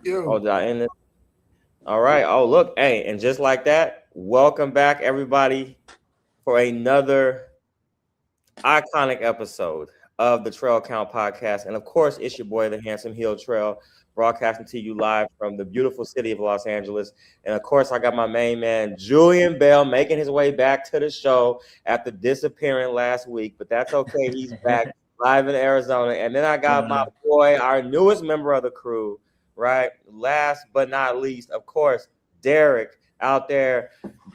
Oh, Yo, did I end it? All right. Oh, look. Hey, and just like that, welcome back, everybody, for another iconic episode of the Trail Count Podcast. And of course, it's your boy, the Handsome Heel Trail, broadcasting to you live from the beautiful city of Los Angeles. And of course, I got my main man, Julian Bell, making his way back to the show after disappearing last week. But that's okay. He's back live in Arizona. And then I got my boy, our newest member of the crew, right? Last but not least, of course, Derek out there,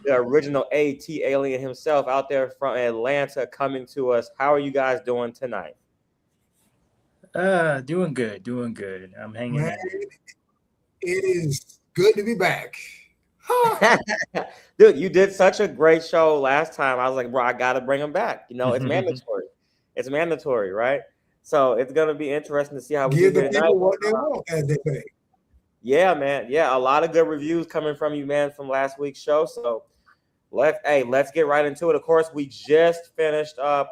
the original AT alien himself out there from Atlanta coming to us. How are you guys doing tonight? Doing good, doing good. I'm hanging man, in there. it is good to be back. Dude, you did such a great show last time. I was like, bro, I gotta bring him back. You know, it's mandatory. It's mandatory, right? So it's gonna be interesting to see how we do Give the here tonight. people what they want, as they say. Yeah, man. Yeah, a lot of good reviews coming from you, man, from last week's show. So let's get right into it. Of course, we just finished up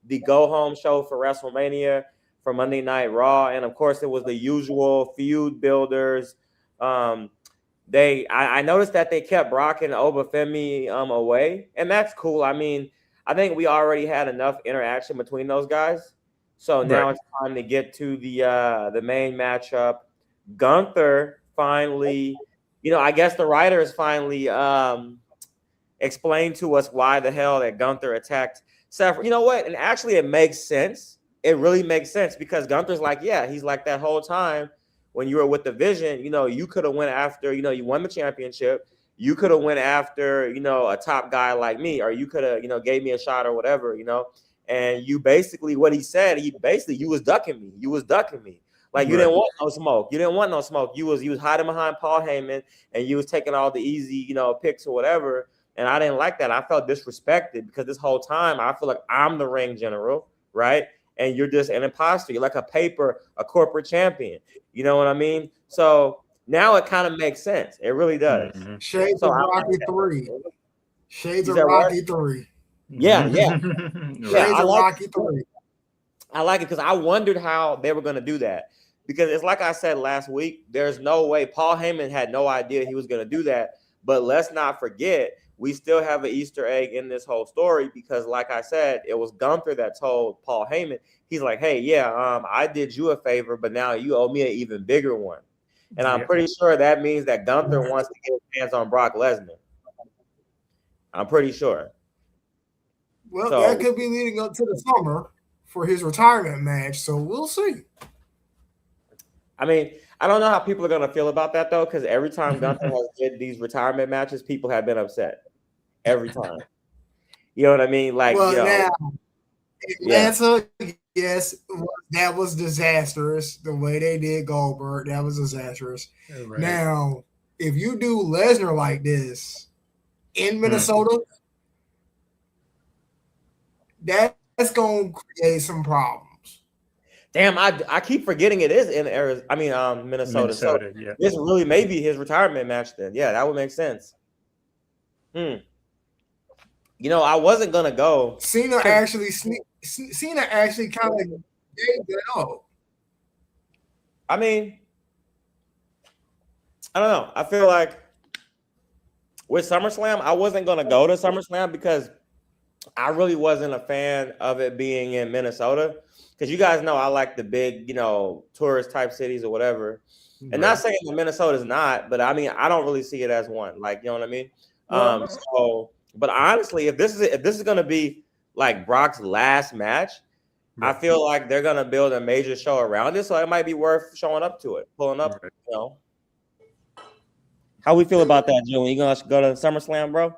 the go home show for Wrestlemania for Monday Night Raw, and of course, it was the usual feud builders. Um, I noticed that they kept Brock and Obafemi away, and that's cool. I mean, I think we already had enough interaction between those guys, so now Right. it's time to get to the main matchup. Gunther finally, I guess the writers finally explained to us why the hell that Gunther attacked Seth. You know what? And actually, it makes sense. It really makes sense because Gunther's like, yeah, he's like that whole time when you were with the Vision. You could have went after, you won the championship. You could have went after, a top guy like me, or you could have, gave me a shot or whatever, And you basically, what he said, you was ducking me. You was ducking me. Like you Right. didn't want no smoke. You didn't want no smoke. You was hiding behind Paul Heyman, and you was taking all the easy, picks or whatever. And I didn't like that. I felt disrespected because this whole time I feel like I'm the ring general, right? And you're just an imposter. You're like a corporate champion. You know what I mean? So now it kind of makes sense. It really does. Mm-hmm. Shades So of I like Rocky that. 3. Shades You of said what? Rocky 3. Yeah, yeah, yeah. Shades of Rocky 3. I like it because I wondered how they were going to do that. Because it's like I said last week, there's no way. Paul Heyman had no idea he was going to do that. But let's not forget, we still have an Easter egg in this whole story because, like I said, it was Gunther that told Paul Heyman. He's like, hey, yeah, I did you a favor, but now you owe me an even bigger one. And I'm Yeah. pretty sure that means that Gunther wants to get his hands on Brock Lesnar. I'm pretty sure. Well, that So, could be leading up to the summer for his retirement match, so we'll see. I mean, I don't know how people are going to feel about that, though, because every time Gunther has did these retirement matches, people have been upset. Every time. You know what I mean? Like, Well, now, yeah. Atlanta, yes, that was disastrous. The way they did Goldberg, that was disastrous. Right. Now, if you do Lesnar like this in Minnesota, that's going to create some problems. Damn, I keep forgetting it is in Arizona. I mean, Minnesota. Minnesota, So yeah. this really may be his retirement match then. Yeah, that would make sense. I wasn't gonna go. Cena actually kind of gave that up. I mean, I don't know. I feel like with SummerSlam, I wasn't gonna go to SummerSlam because I really wasn't a fan of it being in Minnesota. Because you guys know I like the big, tourist type cities or whatever. And not saying that Minnesota's not, but I mean, I don't really see it as one. Like, you know what I mean? But honestly, if this is gonna be like Brock's last match, I feel like they're gonna build a major show around it, so it might be worth showing up to it, pulling up. How we feel about that, Julian? You gonna go to SummerSlam, bro?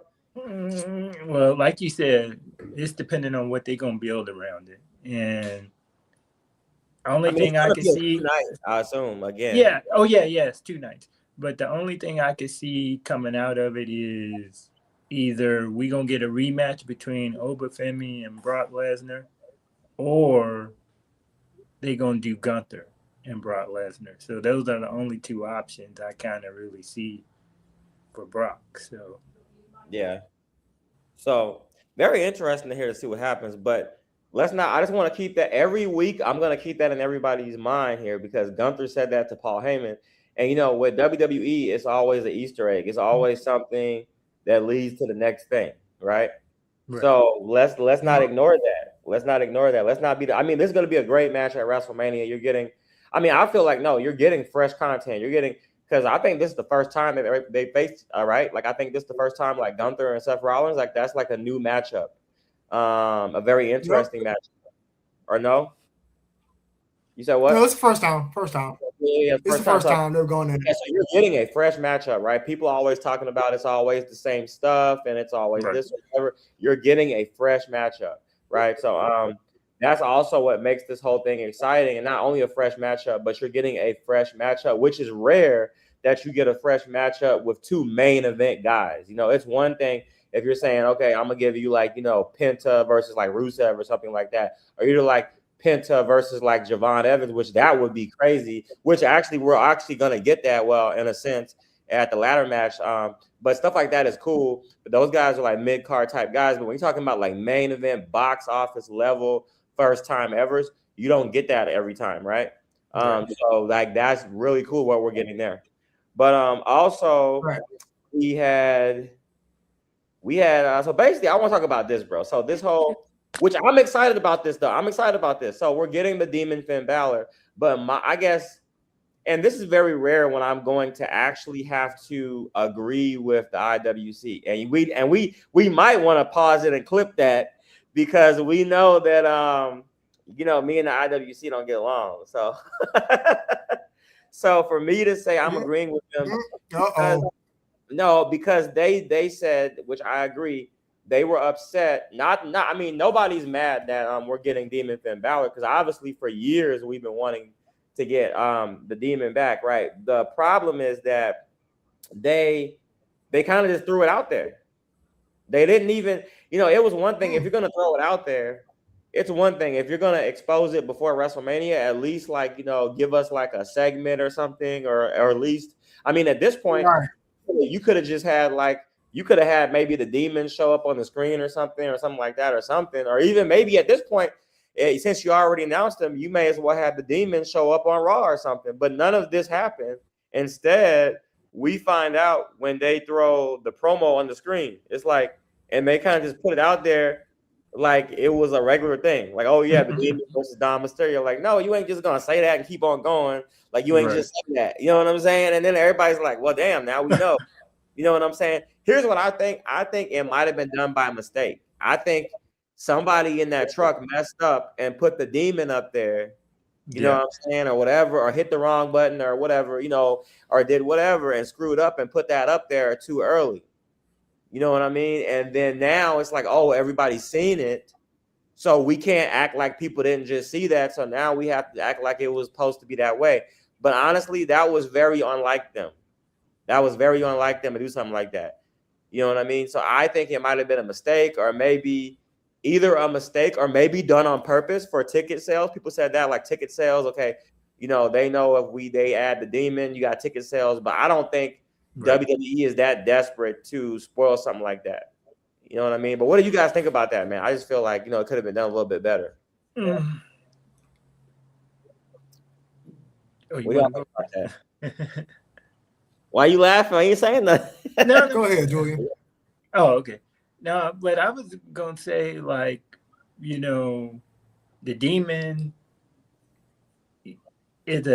Well, like you said, it's depending on what they're gonna build around it, and only thing I can see, nights, I assume again. Yeah. Oh yeah. Yes, 2 nights. But the only thing I can see coming out of it is either we gonna get a rematch between Obafemi and Brock Lesnar, or they gonna do Gunther and Brock Lesnar. So those are the only 2 options I kind of really see for Brock. So yeah. So very interesting to hear to see what happens. But let's not. I just want to keep that every week. I'm going to keep that in everybody's mind here because Gunther said that to Paul Heyman. And you know, with WWE, it's always an Easter egg. It's always something that leads to the next thing, right? Right. So let's not ignore that. Let's not ignore that. Let's not be. I mean, this is going to be a great match at WrestleMania. You're getting. I mean, I feel like no, you're getting fresh content. You're getting because I think this is the first time that they faced. All right, like I think this is the first time like Gunther and Seth Rollins. Like that's like a new matchup. A very interesting matchup. Or no? You said what? No, it's the first time. First time. Yeah, It's the first time they're going in. Yeah, so you're getting a fresh matchup, right? People are always talking about it's always the same stuff and it's always this or whatever. You're getting a fresh matchup, right? So that's also what makes this whole thing exciting. And not only a fresh matchup, but you're getting a fresh matchup, which is rare that you get a fresh matchup with two main event guys. You know, it's one thing if you're saying, okay, I'm gonna give you like, you know, Penta versus like Rusev or something like that, or you're like Penta versus like Javon Evans, which that would be crazy. Which actually we're actually gonna get that, well, in a sense, at the ladder match. But stuff like that is cool. But those guys are like mid-card type guys. But when you're talking about like main event, box office level, first time evers, you don't get that every time, right? So like that's really cool what we're getting there. But also we had so basically I want to talk about this, bro. So this whole, which I'm excited about this though. I'm excited about this. So we're getting the Demon Finn Balor, but I guess, and this is very rare when I'm going to actually have to agree with the IWC. And we might want to pause it and clip that because we know that you know, me and the IWC don't get along. So so for me to say I'm agreeing with them, because they said, which I agree, they were upset. Not I mean, nobody's mad that we're getting Demon Finn Balor because obviously for years we've been wanting to get the Demon back, right? The problem is that they kind of just threw it out there. They didn't even, you know, it was one thing if you're gonna throw it out there. It's one thing if you're gonna expose it before WrestleMania, at least like, you know, give us like a segment or something, or at least, I mean, at this point, you could have just had like, you could have had maybe the Demon show up on the screen or something like that, or even maybe at this point, since you already announced them, you may as well have the Demon show up on Raw or something. But none of this happened. Instead, we find out when they throw the promo on the screen. It's like, and they kind of just put it out there like it was a regular thing. Like, oh yeah, the Demon versus Dom Mysterio. Like, no, you ain't just gonna say that and keep on going. Like, you ain't just saying that. You know what I'm saying? And then everybody's like, well, damn, now we know. You know what I'm saying? Here's what I think. I think it might have been done by mistake. I think somebody in that truck messed up and put the Demon up there. You know what I'm saying? Or whatever, or hit the wrong button or whatever, you know, or did whatever and screwed up and put that up there too early. You know what I mean? And then now it's like, oh, everybody's seen it. So we can't act like people didn't just see that. So now we have to act like it was supposed to be that way. But honestly, that was very unlike them. That was very unlike them to do something like that. You know what I mean? So I think it might have been a mistake, or maybe either a mistake or maybe done on purpose for ticket sales. People said that, like ticket sales. Okay, you know, they know if they add the Demon, you got ticket sales. But I don't think WWE is that desperate to spoil something like that. You know what I mean? But what do you guys think about that, man? I just feel like, you know, it could have been done a little bit better. Oh, you want to go about that? Why are you laughing? I ain't saying nothing. No, go ahead, Julian. Oh, okay. No, but I was gonna say, like, you know, the Demon is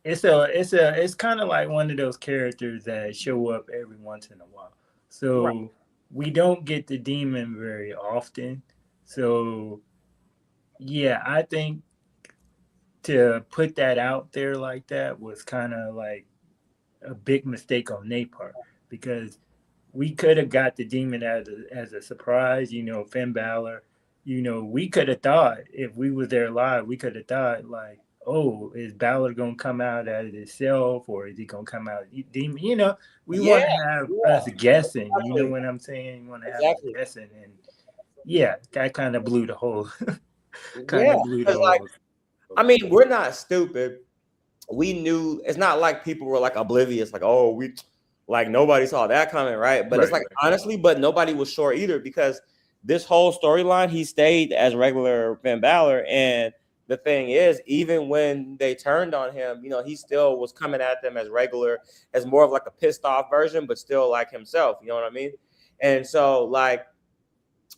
it's kind of like one of those characters that show up every once in a while. So we don't get the Demon very often. So yeah, I think to put that out there like that was kind of like a big mistake on their part, because we could have got the Demon as a surprise, you know, Finn Balor. You know, we could have thought, if we was there live, we could have thought like, oh, is Balor gonna come out as himself, or is he gonna come out Demon? You know, we want to have us guessing. You know what I'm saying? We want to have us guessing, and that kind of blew the whole. Blew the whole. Like, I mean, we're not stupid. We knew. It's not like people were like oblivious, like, oh, like nobody saw that coming, right? But it's like, honestly, but nobody was sure either, because this whole storyline, he stayed as regular Finn Balor. And the thing is, even when they turned on him, he still was coming at them as regular, as more of like a pissed off version, but still like himself. You know what I mean? And so, like,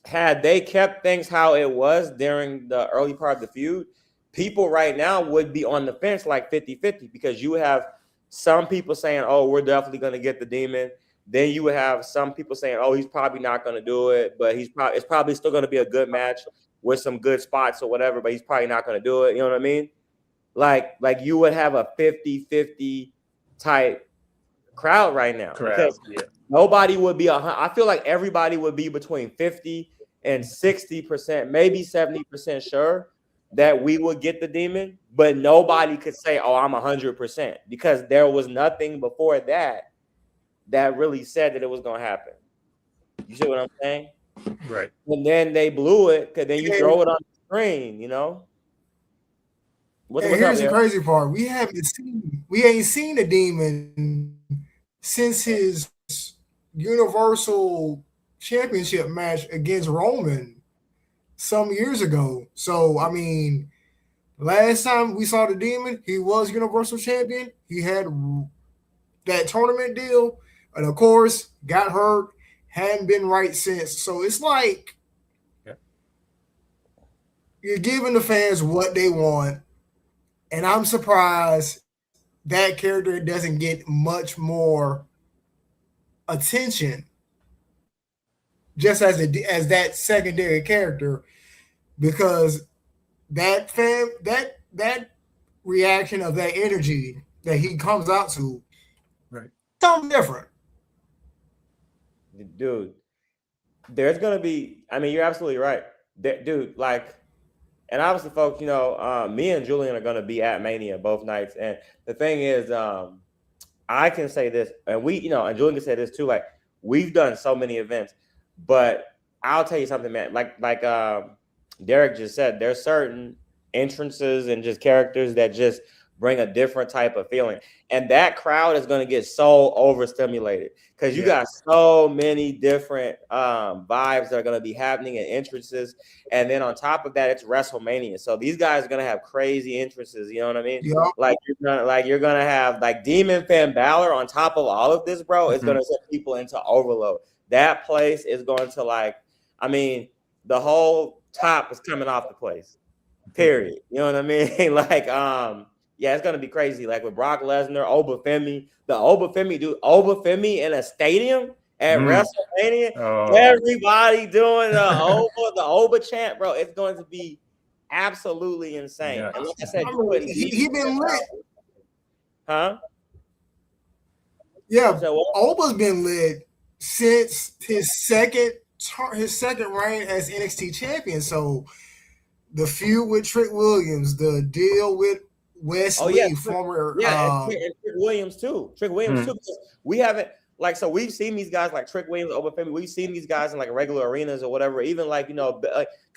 had they kept things how it was during the early part of the feud, people right now would be on the fence like 50-50, because you have some people saying, oh, we're definitely going to get the Demon. Then you would have some people saying, oh, he's probably not going to do it, but it's probably still going to be a good match with some good spots or whatever, but he's probably not going to do it. You know what I mean? Like you would have a 50-50 type crowd right now. Because nobody would be I feel like everybody would be between 50 and 60%, maybe 70% sure that we would get the Demon, but nobody could say, oh, I'm 100%, because there was nothing before that really said that it was going to happen. You see what I'm saying? Right. And then they blew it, because then you throw it on the screen, Here's the crazy part. We ain't seen the Demon since his Universal Championship match against Roman some years ago. So, I mean, last time we saw the Demon, he was Universal Champion. He had that tournament deal, and of course, got hurt, hadn't been right since. So it's like you're giving the fans what they want, and I'm surprised that character doesn't get much more attention just as that secondary character, because that reaction of that energy that he comes out to, right, something different. Dude, there's gonna be, I mean, you're absolutely right, dude. Like, and obviously, folks, me and Julian are gonna be at Mania both nights, and the thing is, I can say this, and and Julian can say this too. Like, we've done so many events, but I'll tell you something, man. Like Derek just said, there's certain entrances and just characters that just bring a different type of feeling, and that crowd is going to get so overstimulated, because you got so many different vibes that are going to be happening in entrances, and then on top of that, it's WrestleMania, so these guys are going to have crazy entrances. You know what I mean? Yep. Like you're gonna have like Demon Finn Balor on top of all of this, bro. It's gonna set people into overload. That place is going to, like, I mean, the whole top is coming off the place. Period. You know what I mean? Like, yeah, it's gonna be crazy. Like with Brock Lesnar, Obafemi, Obafemi in a stadium at WrestleMania. Everybody doing the Oba chant, bro. It's going to be absolutely insane. Yeah. And like I said, he been lit. Huh? Yeah, Oba's been lit since his second reign as NXT champion. So the feud with Trick Williams, the deal with Wesley, former and Trick Williams too. Because we haven't, like, so we've seen these guys like Trick Williams, Obafemi. We've seen these guys in like regular arenas or whatever, even like kind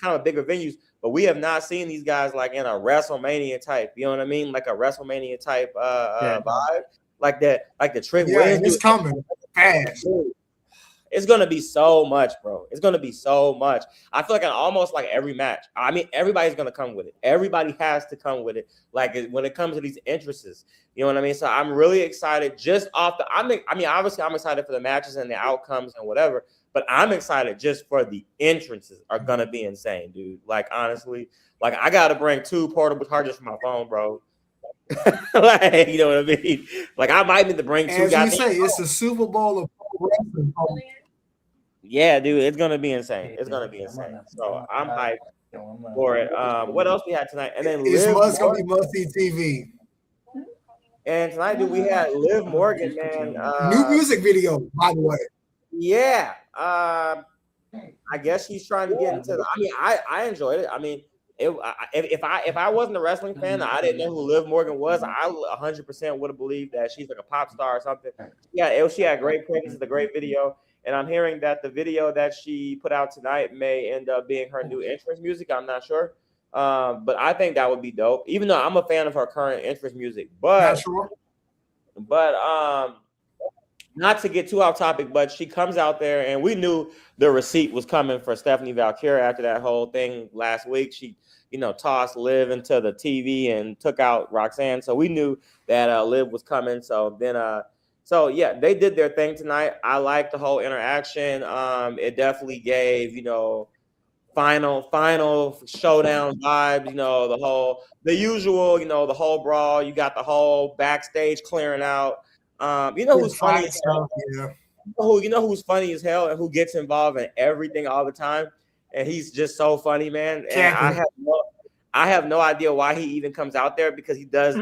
of bigger venues. But we have not seen these guys like in a WrestleMania type. You know what I mean? Like a WrestleMania type vibe, like that, like the Trick Williams. It's coming fast. It's gonna be so much, bro. It's gonna be so much. I feel like in almost like every match. I mean, everybody's gonna come with it. Everybody has to come with it. Like when it comes to these entrances, you know what I mean? So I'm really excited. Just off the, I mean, obviously I'm excited for the matches and the outcomes and whatever. But I'm excited just for the entrances are gonna be insane, dude. Like honestly, like I gotta bring 2 portable chargers for my phone, bro. Like, you know what I mean? Like I might need to bring 2 guys. As you say, it's the Super Bowl of pro wrestling. Yeah, dude, it's gonna be insane. It's gonna be insane. So I'm hyped for it. What else we had tonight? And then it's gonna be must-see TV. And tonight, dude, we had Liv Morgan, man. New music video, by the way. Yeah. I guess he's trying to get into. I mean, I enjoyed it. I mean, if I wasn't a wrestling fan, I didn't know who Liv Morgan was, I 100% would have believed that she's like a pop star or something. Yeah, she had great practice, a great video. And I'm hearing that the video that she put out tonight may end up being her new entrance music. I'm not sure. But I think that would be dope, even though I'm a fan of her current entrance music. But not to get too off topic, but she comes out there, and we knew the receipt was coming for Stephanie Valkyria after that whole thing last week. She, tossed Liv into the TV and took out Roxanne, so we knew that Liv was coming. So then, so yeah, they did their thing tonight. I like the whole interaction. It definitely gave, final showdown vibes, the usual, the whole brawl. You got the whole backstage clearing out. Who's funny as hell? Yeah. Who's funny as hell and who gets involved in everything all the time, and he's just so funny, man. And I have no idea why he even comes out there, because he does.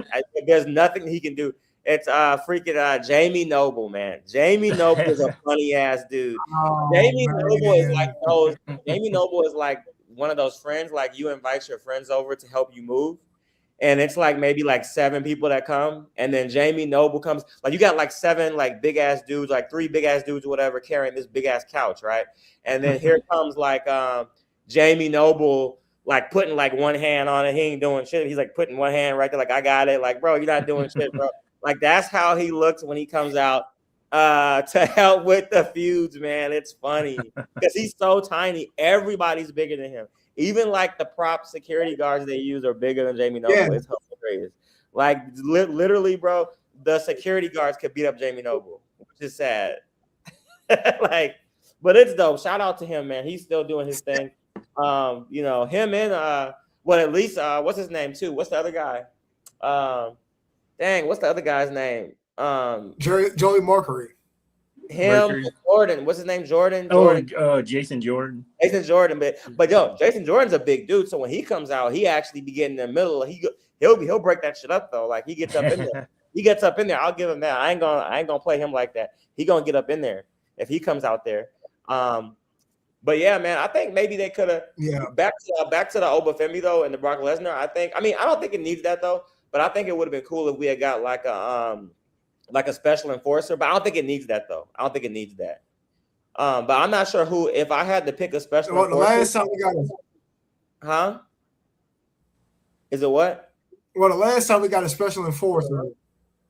There's nothing he can do. It's freaking Jamie Noble, man. Jamie Noble is a funny ass dude. Jamie Noble is like one of those friends, like you invite your friends over to help you move. And it's like maybe like 7 people that come, and then Jamie Noble comes. Like you got like 7 like big ass dudes, like 3 big ass dudes or whatever, carrying this big ass couch, right? And then here comes like Jamie Noble, like putting like one hand on it. He ain't doing shit. He's like putting one hand right there, like I got it. Like, bro, you're not doing shit, bro. Like that's how he looks when he comes out to help with the feuds, man. It's funny because he's so tiny. Everybody's bigger than him. Even like the prop security guards they use are bigger than Jamie Noble. Yeah. It's hilarious. Like literally, bro, the security guards could beat up Jamie Noble, which is sad. But it's dope. Shout out to him, man. He's still doing his thing. Him and at least what's his name too? What's the other guy? What's the other guy's name? Joey Mercury. Jordan. What's his name? Jordan. Jason Jordan. Jason Jordan, but yo, Jason Jordan's a big dude. So when he comes out, he actually be getting in the middle. He'll break that shit up though. Like he gets up in there. He gets up in there. I'll give him that. I ain't gonna play him like that. He gonna get up in there if he comes out there. But yeah, man, I think maybe they could have. Yeah. Back to the Obafemi though, and the Brock Lesnar. I don't think it needs that though. But I think it would have been cool if we had got like a special enforcer. But I don't think it needs that though. I don't think it needs that. But I'm not sure who. If I had to pick a special enforcer, the last time we got huh? Is it what? Well, the last time we got a special enforcer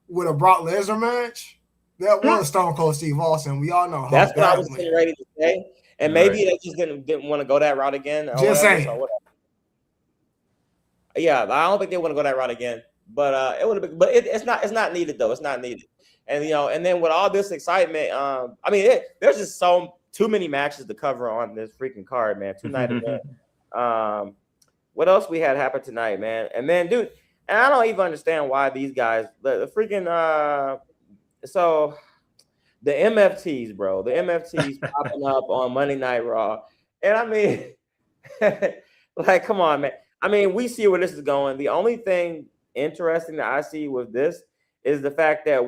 with a Brock Lesnar match, that was Stone Cold Steve Austin. We all know that's what I was getting ready to say. And maybe they just didn't want to go that route again. Just saying. Yeah, I don't think they want to go that route again. But it would have been. But it's not needed though. It's not needed. And and then with all this excitement, there's just too many matches to cover on this freaking card, man. 2-night event. What else we had happen tonight, man? And then, dude, and I don't even understand why these guys, the freaking so the MFTs, bro, the MFTs popping up on Monday Night Raw, and I mean, like, come on, man. I mean, we see where this is going. The only thing interesting that I see with this is the fact that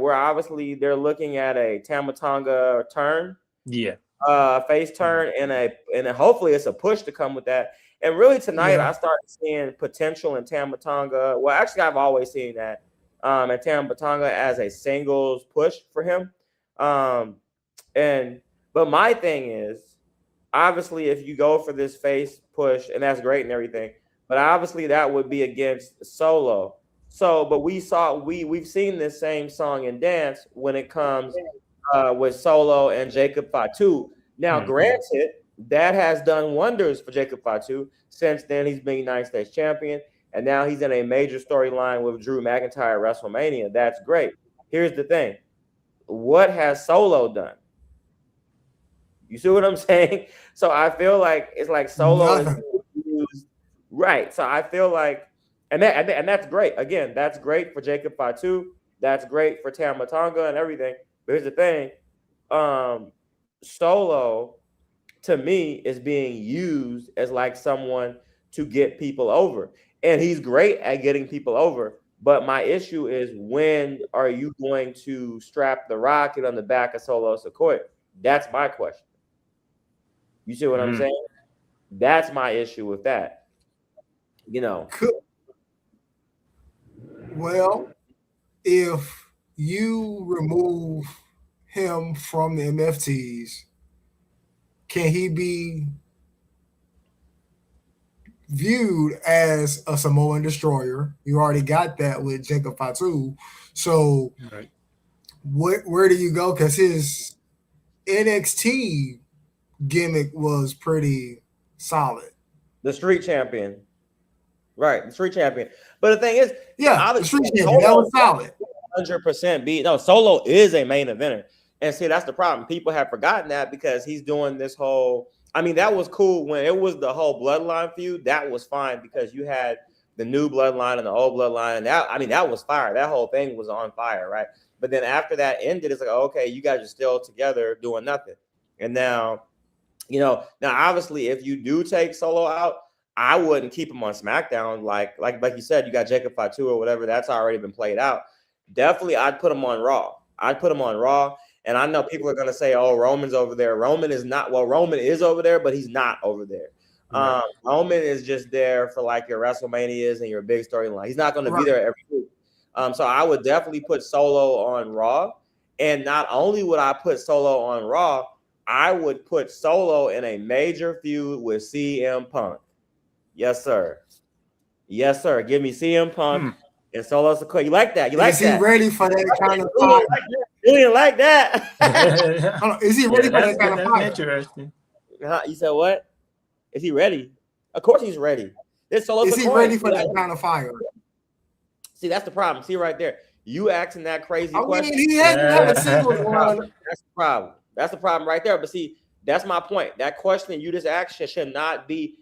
they're looking at a Tama Tonga turn, face turn, and hopefully it's a push to come with that. And really tonight, I started seeing potential in Tama Tonga. Well, actually, I've always seen that in Tama Tonga as a singles push for him. But my thing is, obviously, if you go for this face push, and that's great and everything, but obviously that would be against Solo. So, but we've seen this same song and dance when it comes with Solo and Jacob Fatu. Now, granted, that has done wonders for Jacob Fatu. Since then, he's been United States champion, and now he's in a major storyline with Drew McIntyre at WrestleMania. That's great. Here's the thing. What has Solo done? You see what I'm saying? So I feel like it's like Solo is used, right. So I feel like, and that's great. Again, that's great for Jacob Fatu. That's great for Tama Tonga and everything. But here's the thing. Solo, to me, is being used as like someone to get people over. And he's great at getting people over. But my issue is, when are you going to strap the rocket on the back of Solo Sikoa? That's my question. You see what I'm saying? That's my issue with that. Well, if you remove him from the MFTs, can he be viewed as a Samoan destroyer? You already got that with Jacob Fatu. So where do you go? Because his NXT gimmick was pretty solid. The street champion. Right, the street champion. But the thing is, Yeah, the street champion, that was solid. 100% beat. No, Solo is a main eventer. And see, that's the problem. People have forgotten that because he's doing this whole. I mean, that was cool when it was the whole bloodline feud. That was fine because you had the new bloodline and the old bloodline. And that was fire. That whole thing was on fire, right? But then after that ended, it's like, okay, you guys are still together doing nothing. And now, now obviously, if you do take Solo out, I wouldn't keep him on SmackDown. Like you said, you got Jacob Fatu or whatever. That's already been played out. Definitely, I'd put him on Raw. And I know people are going to say, oh, Roman's over there. Roman is not. Well, Roman is over there, but he's not over there. Right. Roman is just there for like your WrestleManias and your big storyline. He's not going to be there every week. So I would definitely put Solo on Raw. And not only would I put Solo on Raw, I would put Solo in a major feud with CM Punk. Yes, sir. Yes, sir. Give me CM Punk and Solo Sikoa. You like that? Is he ready for that kind of fire? You didn't like that. Is he ready for that kind of fire? Interesting. You said what? Is he ready? Of course he's ready. Is he ready for that kind of fire? See, that's the problem. See right there. You asking that crazy question. He hasn't had a single one. That's the problem. That's the problem right there. But see, that's my point. That question you just asked should not be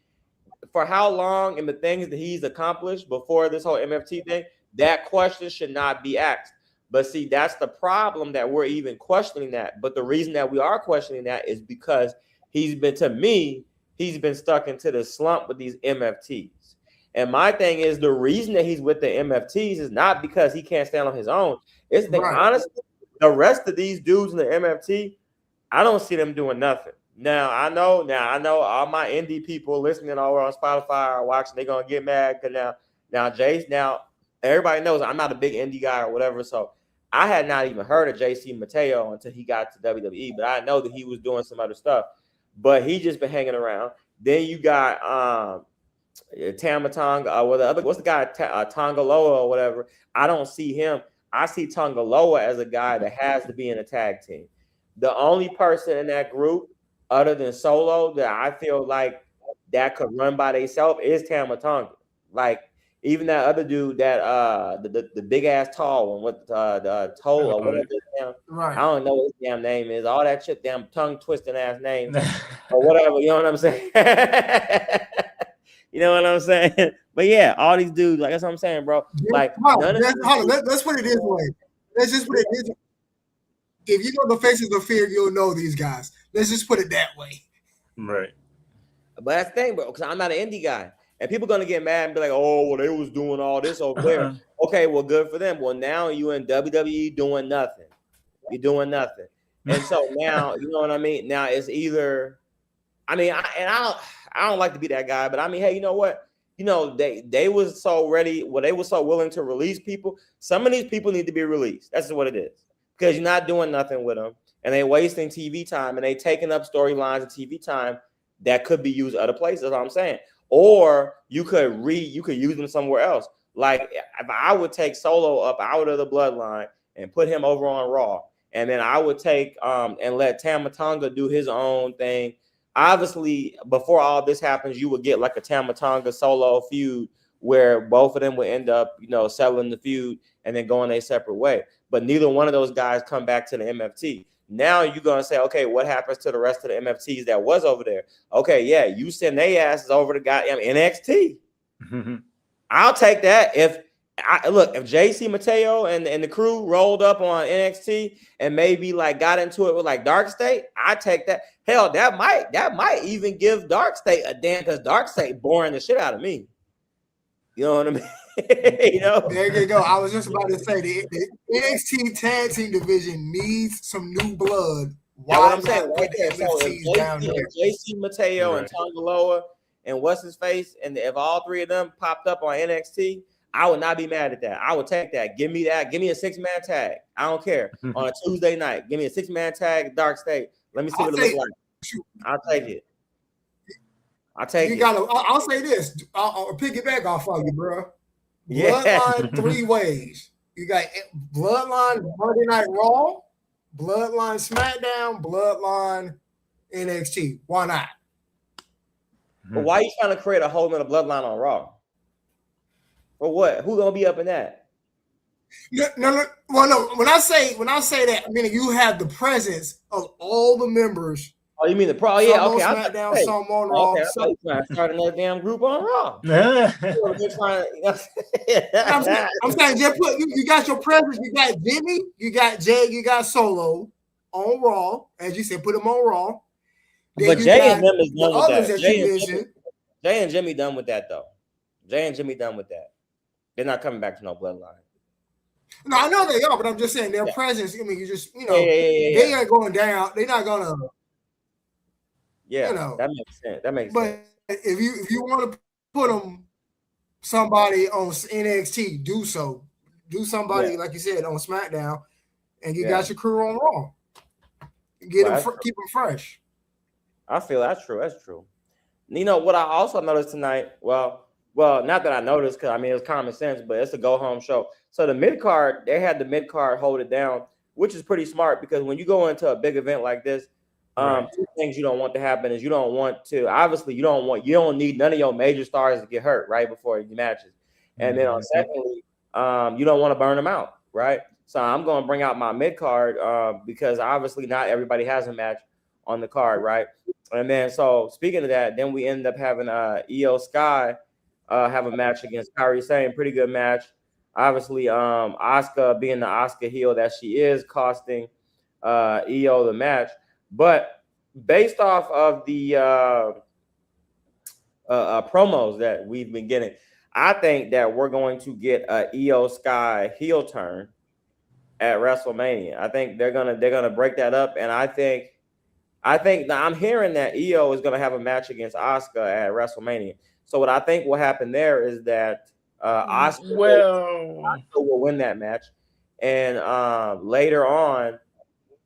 for how long and the things that he's accomplished before this whole MFT thing. That question should not be asked. But see, that's the problem that we're even questioning that. But the reason that we are questioning that is because he's been stuck into the slump with these MFTs. And my thing is the reason that he's with the MFTs is not because he can't stand on his own. It's the honestly, the rest of these dudes in the MFT, I don't see them doing nothing. Now I know all my indie people listening over on Spotify or watching, they're gonna get mad because now everybody knows I'm not a big indie guy or whatever. So I had not even heard of JC Mateo until he got to WWE, but I know that he was doing some other stuff. But he just been hanging around. Then you got Tamatanga, what's the guy, Tongaloa or whatever. I don't see him. I see Tongaloa as a guy that has to be in a tag team. The only person in that group other than Solo that I feel like that could run by themselves is Tamatanga. Like even that other dude, that the big ass tall one with the toe or whatever. Right. I don't know what his damn name is. All that shit, damn tongue twisting ass name or whatever. You know what I'm saying? You know what I'm saying? But yeah, all these dudes, like that's what I'm saying, bro. Like let's put it this way. Let's just put it this way. If you know the faces of fear, you'll know these guys. Let's just put it that way. Right. But that's the thing, bro, because I'm not an indie guy. And people are going to get mad and be like, oh, well, they was doing all this over there. Okay, well, good for them. Well, now you in WWE doing nothing. You're doing nothing. And so now, you know what I mean? Now it's either, I don't like to be that guy, but I mean, hey, you know what? You know, they was so ready, they were so willing to release people. Some of these people need to be released. That's what it is. Because you're not doing nothing with them, and they're wasting TV time, and they taking up storylines and TV time that could be used other places. That's what I'm saying. Or you could use them somewhere else. Like if I would take Solo up out of the bloodline and put him over on Raw, and then I would take and let Tamatanga do his own thing. Obviously, before all this happens, you would get like a Tamatanga Solo feud where both of them would end up, settling the feud and then going a separate way. But neither one of those guys come back to the MFT. Now you're going to say, okay, what happens to the rest of the MFTs that was over there? Okay, yeah, you send their asses over to goddamn NXT. I'll take that. If JC Mateo and the crew rolled up on NXT and maybe like got into it with like Dark State, I take that. Hell, that might even give Dark State a damn, because Dark State boring the shit out of me. You know what I mean? There you go. I was just about to say the NXT tag team division needs some new blood. Why what I'm saying? Right there. So if JC Mateo and Tongaloa and what's his face, and if all three of them popped up on NXT, I would not be mad at that. I would take that. Give me that. Give me a 6-man tag. I don't care. On a Tuesday night, give me a 6-man tag, Dark State. Let me see what it looks like. I'll take it. I'll say this. I'll pick it back off of you, bro. Bloodline 3 ways. You got Bloodline Monday Night Raw, Bloodline SmackDown, Bloodline NXT. Why not? But why are you trying to create a whole nother bloodline on Raw? For what? Who gonna be up in that? No. Well, no. When I say that, I mean you have the presence of all the members. Oh, you mean the Pro? Some Yeah, on okay. SmackDown, some on Raw. Okay, I thought you trying to start another damn group on Raw. I'm saying just put you got your presence. You got Jimmy, you got Jay, you got Solo on Raw, as you said, put them on Raw. Then But you Jay got and them is the done with others that. that you mentioned. Jay and Jimmy done with that though. Jay and Jimmy done with that. They're not coming back to no bloodline. No, I know they are, but I'm just saying their presence. I mean, you just they ain't going down. They're not gonna. Yeah, that makes sense. That makes sense. But if you want to put them somebody on NXT, do so. Do somebody like you said on SmackDown, and you got your crew on Raw. Get them, keep them fresh. I feel that's true. That's true. You know what I also noticed tonight? Well, not that I noticed because I mean it was common sense, but it's a go home show. So the mid card, they had the mid card hold it down, which is pretty smart because when you go into a big event like this, two things you don't want to happen is you don't need none of your major stars to get hurt right before the matches, and then secondly, you don't want to burn them out, right? So I'm going to bring out my mid card because obviously not everybody has a match on the card, right? And then so speaking of that, then we end up having Io Sky have a match against Kairi Sane, pretty good match. Obviously, Asuka being the Asuka heel that she is, costing Io the match. But based off of the promos that we've been getting, I think that we're going to get a Io Sky heel turn at WrestleMania. I think they're gonna break that up, and I think now I'm hearing that Io is gonna have a match against Asuka at WrestleMania. So what I think will happen there is that Asuka will win that match, and later on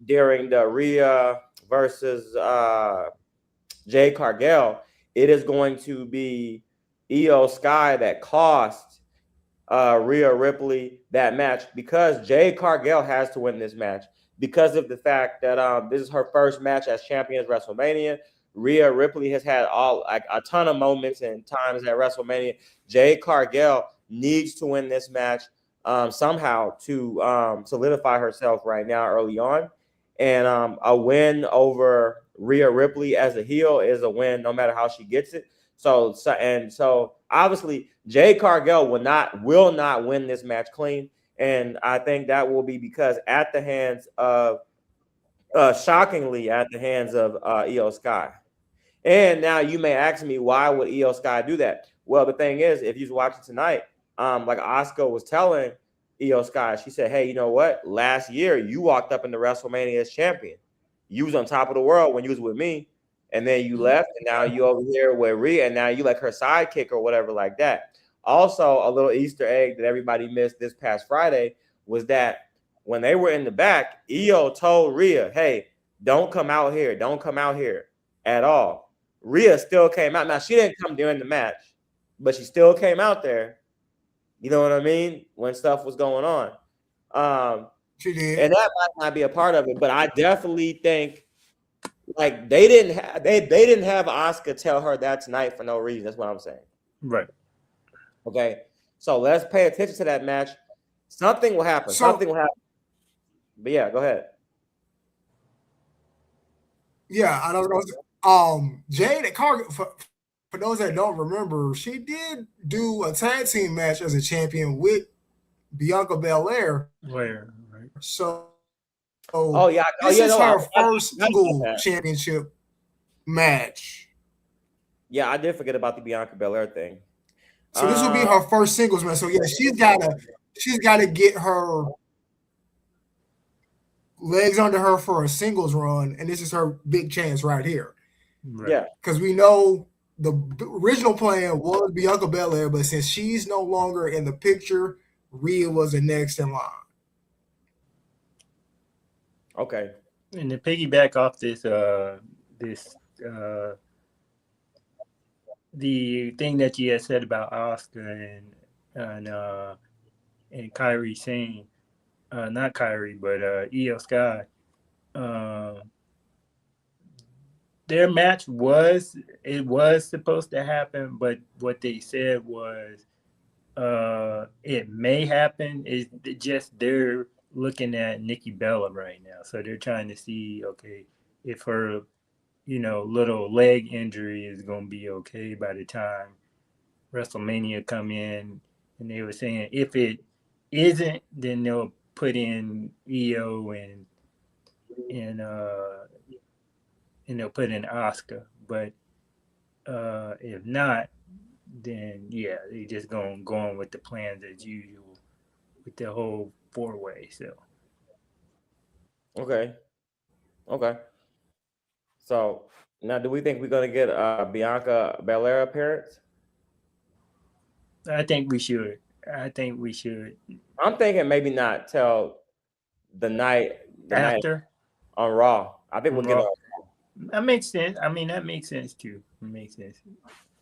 during the Rhea versus Jade Cargill, it is going to be Io Sky that cost Rhea Ripley that match because Jade Cargill has to win this match because of the fact that this is her first match as champion at WrestleMania. Rhea Ripley has had a ton of moments and times at WrestleMania. Jade Cargill needs to win this match somehow to solidify herself right now early on. And a win over Rhea Ripley as a heel is a win no matter how she gets it. So obviously Jade Cargill will not win this match clean. And I think that will be because at the hands of shockingly at the hands of Io Sky. And now you may ask me, why would Io Sky do that? Well, the thing is, if you're watching tonight, like Asuka was telling Io Sky, she said, hey, you know what? Last year, you walked up into WrestleMania as champion. You was on top of the world when you was with me. And then you left, and now you over here with Rhea, and now you like her sidekick or whatever like that. Also, a little Easter egg that everybody missed this past Friday was that when they were in the back, Io told Rhea, hey, don't come out here. Don't come out here at all. Rhea still came out. Now, she didn't come during the match, but she still came out there. You know what I mean? When stuff was going on. She did. And that might not be a part of it, but I definitely think like they didn't have Asuka tell her that tonight for no reason. That's what I'm saying. Right. Okay. So let's pay attention to that match. Something will happen. Something will happen. But yeah, go ahead. Yeah, I know. Jade Cargill, for those that don't remember, she did do a tag team match as a champion with Bianca Belair. Where? Right. So, this is her first single championship match. Yeah, I did forget about the Bianca Belair thing. So this will be her first singles match. So yeah, she's gotta get her legs under her for a singles run, and this is her big chance right here. Right. Yeah, because we know the original plan was Bianca Belair, but since she's no longer in the picture, Rhea was the next in line. Okay. And to piggyback off this, the thing that you had said about Asuka and and Kyrie Sane, not Kyrie, but Io Sky. Um, their match was supposed to happen, but what they said was it may happen. It's just they're looking at Nikki Bella right now, so they're trying to see, okay, if her little leg injury is gonna be okay by the time WrestleMania come in. And they were saying if it isn't, then they'll put in EO and uh and they'll put in Oscar. But if not, then yeah, they just going going with the plans as usual with the whole 4-way. So Okay. Okay. So now, do we think we're gonna get Bianca Belair appearance? I think we should. I think we should I'm thinking maybe not till the night after on Raw. I think we'll get Raw. on That makes sense. I mean, that makes sense too. It makes sense.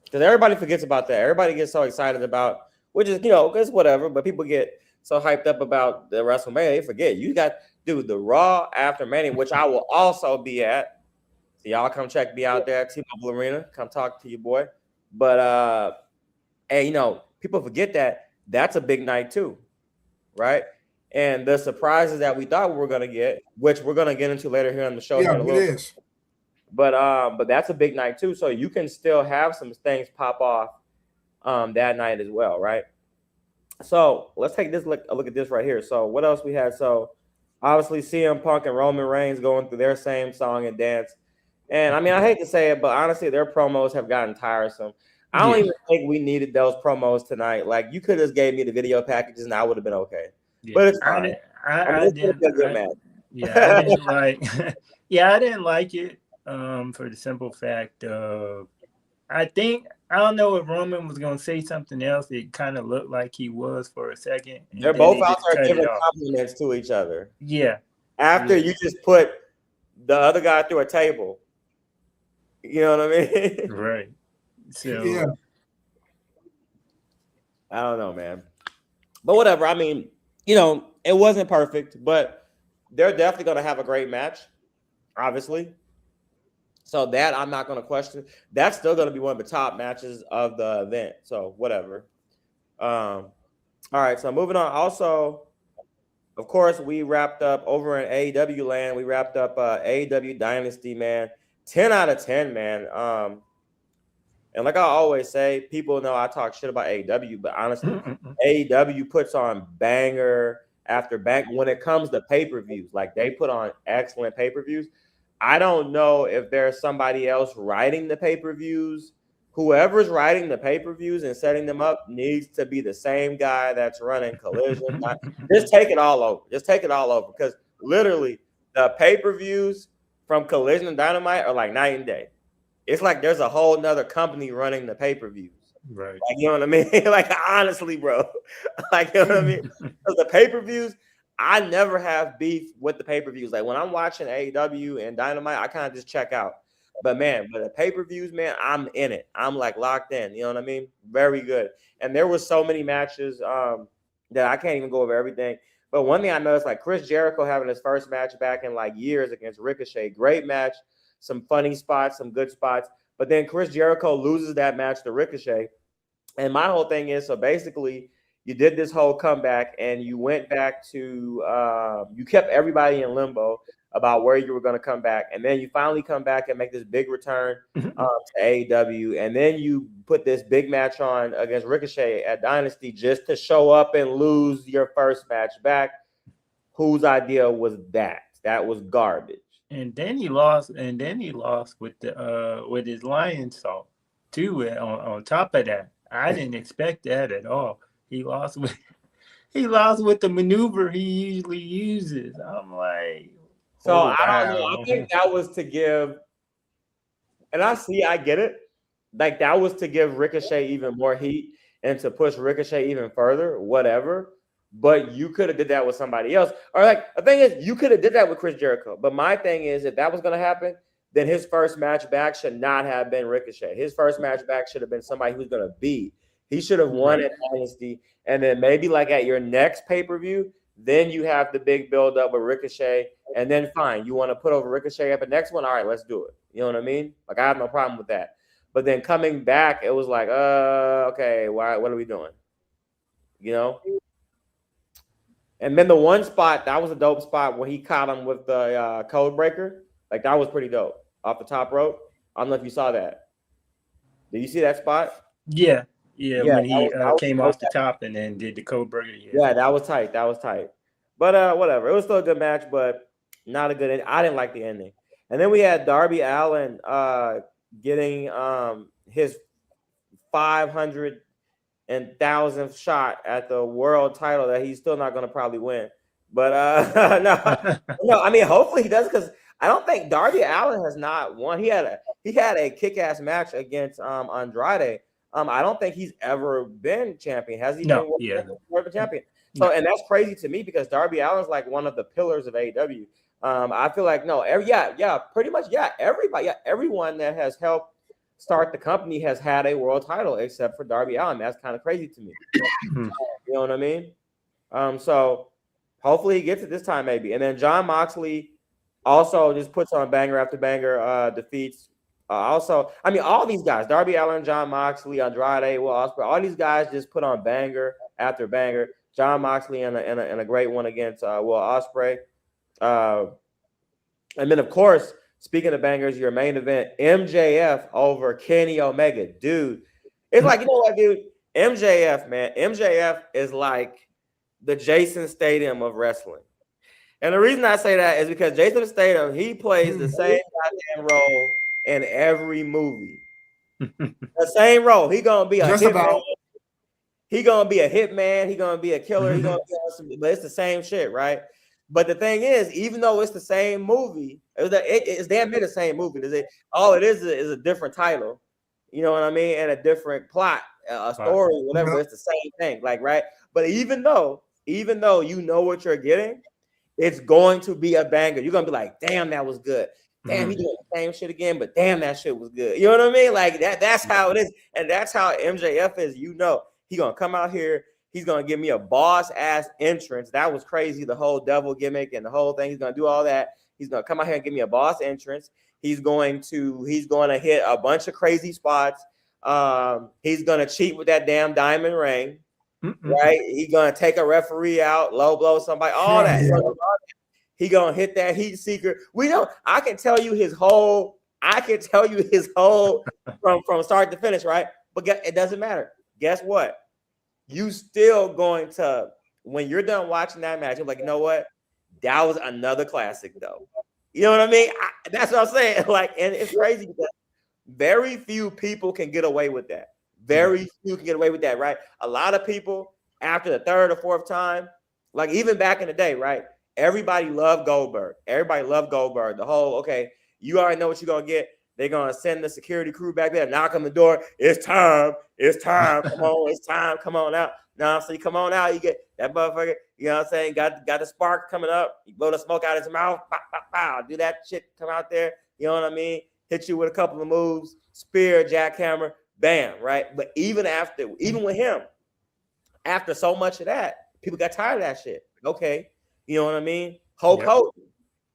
because everybody forgets about that. Everybody gets so excited about, which is it's whatever, but people get so hyped up about the WrestleMania, they forget you got the Raw after Mania, which I will also be at. So y'all come check me out there at T-Mobile Arena. Come talk to your boy. But hey, people forget that that's a big night too, right? And the surprises that we thought we were gonna get, which we're gonna get into later here on the show here Yeah, in a it little. is. But that's a big night too. So you can still have some things pop off that night as well, right? So let's take a look at this right here. So what else we had? So obviously CM Punk and Roman Reigns going through their same song and dance. And I mean, I hate to say it, but honestly, their promos have gotten tiresome. I don't even think we needed those promos tonight. Like, you could have just gave me the video packages and I would have been okay. Yeah. But it's fine. I didn't. Yeah, I didn't like. Yeah, I didn't like it. For the simple fact of, I don't know if Roman was gonna say something else. It kind of looked like he was for a second. And They're then both they out just there cut giving it off. compliments to each other. Yeah. After you just put the other guy through a table. You know what I mean? Right. So Yeah. I don't know, man. But whatever. I mean, it wasn't perfect, but they're definitely going to have a great match, obviously. So that I'm not going to question. That's still going to be one of the top matches of the event. So whatever. All right. So moving on. Also, of course, we wrapped up over in AEW land. We wrapped up AEW Dynasty, man. 10 out of 10, man. And like I always say, people know I talk shit about AEW, but honestly, AEW puts on banger after banger when it comes to pay-per-views. Like, they put on excellent pay-per-views. I don't know if there's somebody else writing the pay-per-views. Whoever's writing the pay-per-views and setting them up needs to be the same guy that's running Collision. Just take it all over. Just take it all over. Because literally, the pay-per-views from Collision and Dynamite are like night and day. It's like there's a whole nother company running the pay-per-views. right. Like, you know what I mean? Like, honestly, bro. Like, you know what I mean? Because the pay-per-views, I never have beef with the pay-per-views. Like, when I'm watching AEW and Dynamite, I kind of just check out. But the pay-per-views, man, I'm in it. I'm like locked in. You know what I mean? Very good. And there were so many matches that I can't even go over everything. But one thing I noticed, like Chris Jericho having his first match back in like years against Ricochet. Great match. Some funny spots, some good spots. But then Chris Jericho loses that match to Ricochet. And my whole thing is, so basically, you did this whole comeback and you went back to, you kept everybody in limbo about where you were going to come back. And then you finally come back and make this big return to AEW. And then you put this big match on against Ricochet at Dynasty just to show up and lose your first match back. Whose idea was that? That was garbage. And then he lost. With the with his lion salt too. On top of that, I didn't expect that at all. He lost with the maneuver he usually uses. I'm like, so oh, I don't know. I think that was to give, and I get it. Like, that was to give Ricochet even more heat and to push Ricochet even further, whatever. But you could have did that with somebody else. Or like, the thing is, you could have did that with Chris Jericho. But my thing is, if that was going to happen, then his first match back should not have been Ricochet. His first match back should have been somebody who's going to beat He should have won at Dynasty, and then maybe like at your next pay-per-view, then you have the big build-up with Ricochet, and then fine, you want to put over Ricochet at the next one? All right, let's do it. You know what I mean? Like, I have no problem with that. But then coming back, it was like, okay, why? What are we doing? You know? And then the one spot, that was a dope spot when he caught him with the code breaker. Like, that was pretty dope. Off the top rope. I don't know if you saw that. Did you see that spot? Yeah, when he came off the tight. top and then did the code breaker. Yeah, that was tight. But whatever. It was still a good match, but not a good ending. I didn't like the ending. And then we had Darby Allin getting his 500,000th shot at the world title that he's still not going to probably win. But no, I mean, hopefully he does, because I don't think Darby Allin has not won. He had a kick-ass match against Andrade. I don't think he's ever been champion. Has he been world champion? So, and that's crazy to me, because Darby Allin's like one of the pillars of AEW. I feel like pretty much everybody, everyone that has helped start the company has had a world title except for Darby Allin. That's kind of crazy to me. You know what I mean? So hopefully he gets it this time, maybe. And then Jon Moxley also just puts on banger after banger, defeats. Also, I mean, all these guys, Darby Allin, Jon Moxley, Andrade, Will Ospreay, all these guys just put on banger after banger. Jon Moxley and a great one against Will Ospreay. And then, of course, speaking of bangers, your main event, MJF over Kenny Omega. Dude, it's like, you know what, dude? MJF, man. MJF is like the Jason Statham of wrestling. And the reason I say that is because Jason Statham, he plays the same goddamn role in every movie. The same role. He gonna be a hitman. He gonna be a hitman. He gonna be a killer. He gonna be but it's the same shit, right? But the thing is, even though it's the same movie, it's damn near the same movie. All it is a different title. You know what I mean? And a different plot, a story, whatever. It's the same thing, like, right? But even though you know what you're getting, it's going to be a banger. You're gonna be like, damn, that was good. Damn, he doing the same shit again, but damn, that shit was good. You know what I mean? Like that's how it is. And that's how MJF is, you know. He gonna come out here, he's gonna give me a boss ass entrance. That was crazy, the whole devil gimmick and the whole thing. He's gonna do all that. He's gonna come out here and give me a boss entrance. He's going to hit a bunch of crazy spots. He's gonna cheat with that damn diamond ring, right? He's gonna take a referee out, low blow somebody, all that. He gonna hit that heat seeker. I can tell you his whole from start to finish, right? But it doesn't matter. Guess what? You still going to, when you're done watching that match, you're like, you know what? That was another classic, though. You know what I mean? That's what I'm saying. Like, and it's crazy because very few people can get away with that. Very few can get away with that, right? A lot of people, after the third or fourth time, like even back in the day, right? Everybody loved Goldberg. The whole, okay, you already know what you're going to get. They're going to send the security crew back there, knock on the door. It's time. Come on, it's time. Come on out. Now, so you come on out. You get that motherfucker, you know what I'm saying? Got the spark coming up. You blow the smoke out of his mouth. Pow, pow, pow. Do that shit. Come out there. You know what I mean? Hit you with a couple of moves. Spear, jackhammer, bam, right? But even with him, after so much of that, people got tired of that shit. Okay. You know what I mean? Hulk Hogan,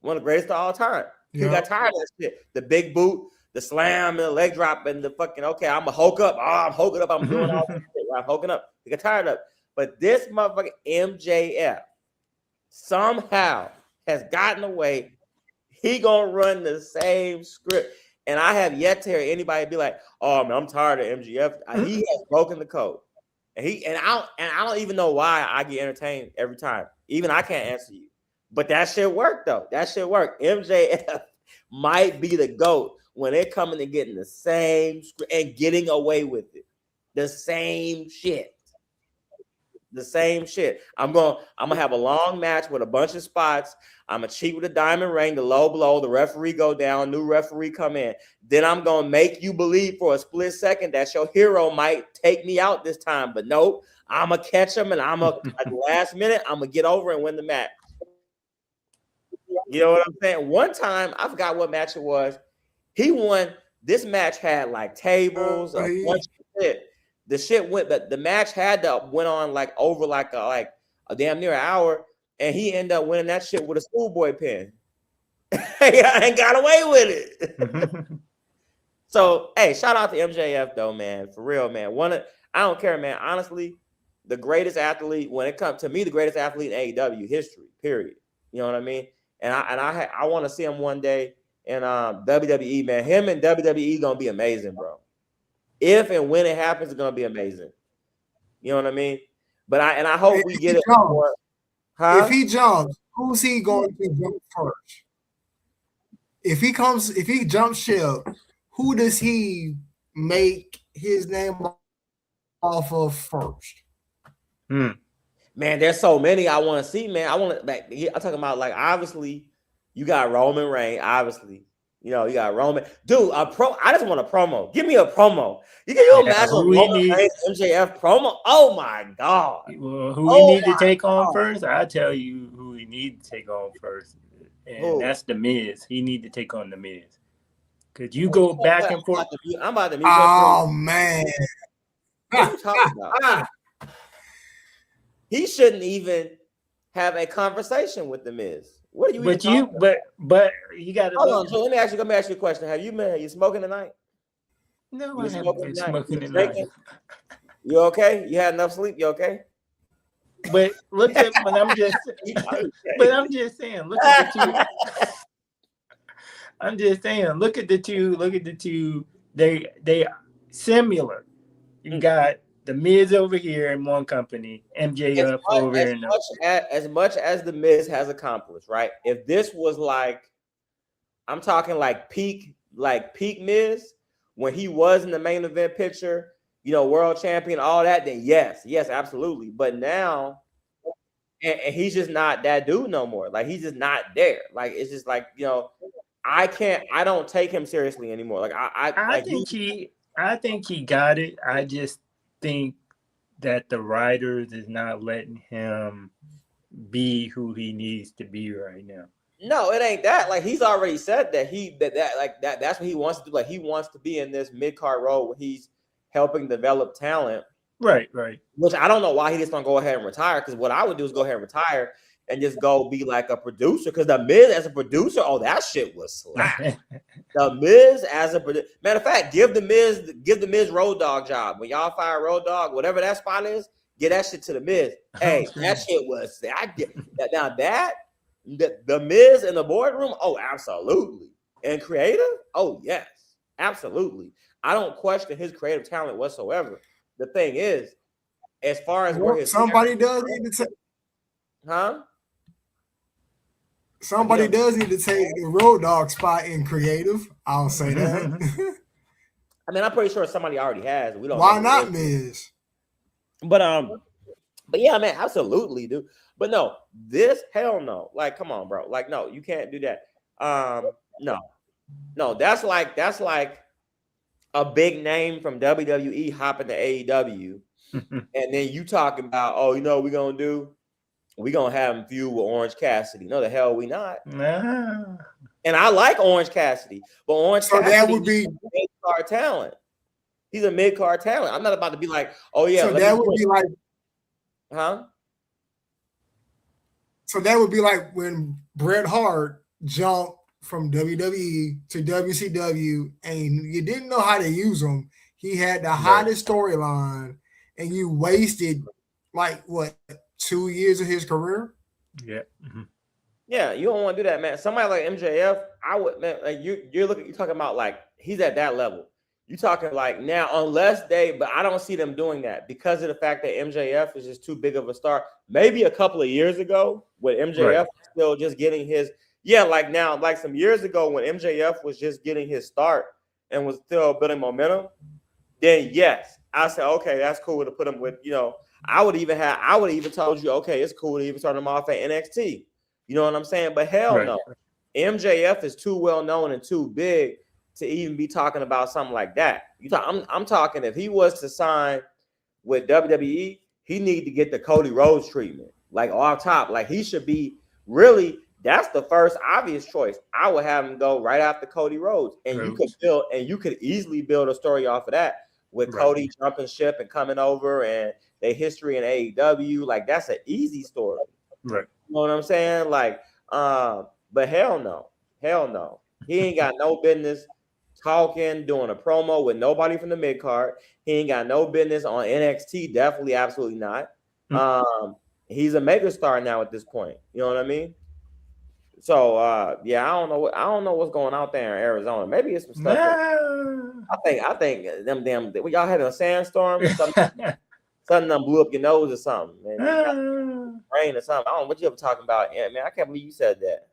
one of the greatest of all time. He got tired of that shit. The big boot, the slam, and the leg drop, and the fucking, okay, I'm a Hulk up. Oh, I'm hulking up. I'm doing all this shit. I'm hulking up. He got tired of it. But this motherfucker, MJF, somehow has gotten away. He gonna run the same script. And I have yet to hear anybody be like, oh, man, I'm tired of MJF. He has broken the code. And I don't even know why I get entertained every time. Even I can't answer you. But that shit worked, though. That shit worked. MJF might be the GOAT when they're coming and getting the same script and getting away with it. The same shit. I'm gonna have a long match with a bunch of spots. I'm gonna cheat with a diamond ring, the low blow, the referee go down, new referee come in. Then I'm gonna make you believe for a split second that your hero might take me out this time. But no, I'm gonna catch him, and at the last minute, I'm gonna get over and win the match. You know what I'm saying? One time, I forgot what match it was. He won. This match had like tables, a bunch of shit. the shit went. The match went on like over like a damn near an hour, and he ended up winning that shit with a schoolboy pin. And got away with it. So, hey, shout out to MJF though, man. For real, man. I don't care, man. Honestly, the greatest athlete when it comes to me, the greatest athlete in AEW history. Period. You know what I mean? And I want to see him one day in WWE, man. Him and WWE gonna be amazing, bro. If and when it happens, it's gonna be amazing. You know what I mean? But I hope we get it. If he jumps, who's he going to jump first? If he jumps ship, who does he make his name off of first? Man, there's so many I want to see, man. I'm talking about like obviously you got Roman Reigns, obviously. You know, you got Roman. Dude, I just want a promo. Give me a promo. Can you imagine Roman Reigns MJF promo? Oh my God. Well, who we need to take on first? I'll tell you who we need to take on first. And that's The Miz. He need to take on The Miz. Because you go back and forth. I'm about to meet man. What are you talking about? He shouldn't even have a conversation with The Miz. What are you? But you got to. Hold on, Joe. Let me ask you a question. Have you smoking tonight? No, I haven't been smoking tonight. You okay? You had enough sleep? You okay? But look at when I'm just. But I'm just saying. Look at the two. I'm just saying. Look at the two. Look at the two. They are similar. You got The Miz over here in one company, MJF over here. As much as The Miz has accomplished, right? If this was like, I'm talking like peak Miz, when he was in the main event picture, you know, world champion, all that, then yes, absolutely. But now, and he's just not that dude no more. Like he's just not there. Like it's just like, you know, I don't take him seriously anymore. Like I think he got it. I just think that the writers is not letting him be who he needs to be right now. No, it ain't that. Like he's already said that that's what he wants to do. Like he wants to be in this mid-card role where he's helping develop talent. Right. Which I don't know why he just don't go ahead and retire. Because what I would do is go ahead and retire and just go be like a producer. Because The Miz as a producer, oh, that shit was slap. The Miz as a producer. Matter of fact, give the Miz Road Dogg job. When y'all fire Road Dogg, whatever that spot is, get that shit to The Miz. Hey, that shit was the Miz in the boardroom. Oh, absolutely. And creative. Oh, yes, absolutely. I don't question his creative talent whatsoever. The thing is, as far as where somebody does need to take, somebody does need to take the Road Dogg spot in creative. I'll say that. I mean, I'm pretty sure somebody already has. We don't. Why not, Miz? But yeah, man, absolutely, dude. But no, hell no. Like, come on, bro. Like, no, you can't do that. No, that's like a big name from WWE hopping to AEW, and then you talking about, oh, you know what we're gonna do? We're gonna have him feud with Orange Cassidy. No, the hell we not. Nah. And I like Orange Cassidy, but Cassidy that would be mid-card talent. He's a mid-card talent. I'm not about to be like, oh yeah. So that would be like, So that would be like when Bret Hart jumped from WWE to WCW, and you didn't know how to use him. He had the hottest storyline, and you wasted like what 2 years of his career. Yeah. Mm-hmm. Yeah, you don't want to do that, man. Somebody like MJF, I would, man. Like you're talking about like he's at that level. You talking like now, but I don't see them doing that because of the fact that MJF is just too big of a star. Maybe a couple of years ago, when MJF was still just getting his. Yeah, like now, like some years ago when MJF was just getting his start and was still building momentum, then yes, I said, okay, that's cool to put him with, you know, I would even told you, okay, it's cool to even start him off at NXT. You know what I'm saying? But hell no. MJF is too well known and too big to even be talking about something like that. I'm talking if he was to sign with WWE, he need to get the Cody Rhodes treatment, like off top. Like he should be really. That's the first obvious choice. I would have him go right after Cody Rhodes, and you could easily build a story off of that. with Cody jumping ship and coming over and their history in AEW. Like, that's an easy story. Right. You know what I'm saying? Like, but hell no. He ain't got no business talking, doing a promo with nobody from the mid card. He ain't got no business on NXT. Definitely, absolutely not. He's a megastar now at this point. You know what I mean? So yeah, I don't know what's going out there in Arizona. Maybe it's some stuff. I think them damn y'all had a sandstorm or something. Something done blew up your nose or something, man. Rain or something. I don't know what you ever talking about. Yeah, man, I can't believe you said that.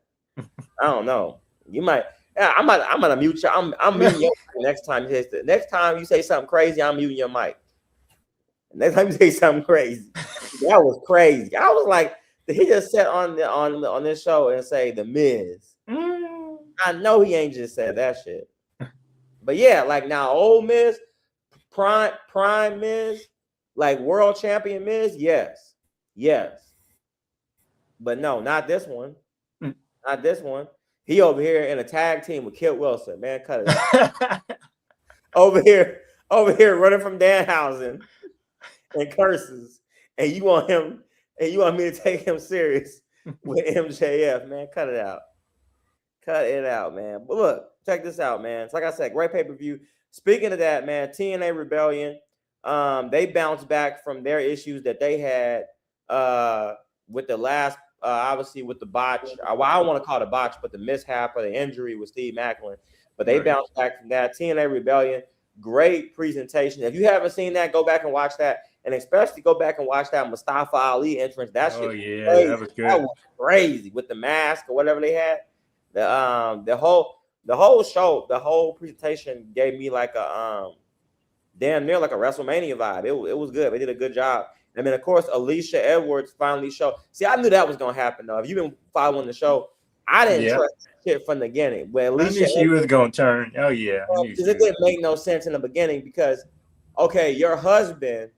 I don't know. You might. Yeah, I'm gonna mute you. I'm muting your mic next time you say next time you say something crazy. I'm muting your mic. Next time you say something crazy. That was crazy. I was like, did he just sit on this show and say the Miz? I know he ain't just said that shit. But yeah, like now, old Miz, prime Miz, like world champion Miz, yes. But no, not this one. Not this one. He over here in a tag team with Kit Wilson, man. Cut it out. over here running from Danhausen and curses, and you want me to take him serious with MJF, man. Cut it out, man. But look, check this out, man. It's like I said, great pay-per-view. Speaking of that, man, TNA Rebellion, they bounced back from their issues that they had with the last, obviously with the botch. Well, I don't want to call it a botch, but the mishap or the injury with Steve Macklin. But they bounced back from that. TNA Rebellion, great presentation. If you haven't seen that, go back and watch that. And especially go back and watch that Mustafa Ali entrance. That shit crazy. That was good. That was crazy with the mask or whatever they had. The whole show, the whole presentation gave me like a damn near like a Wrestlemania vibe. It was good. They did a good job. And then of course Alicia Edwards finally showed. See, I knew that was gonna happen though. If you've been following the show, I didn't trust shit from the beginning. But Alicia, I knew she was gonna turn. Oh yeah, because it didn't make no sense in the beginning because okay, your husband,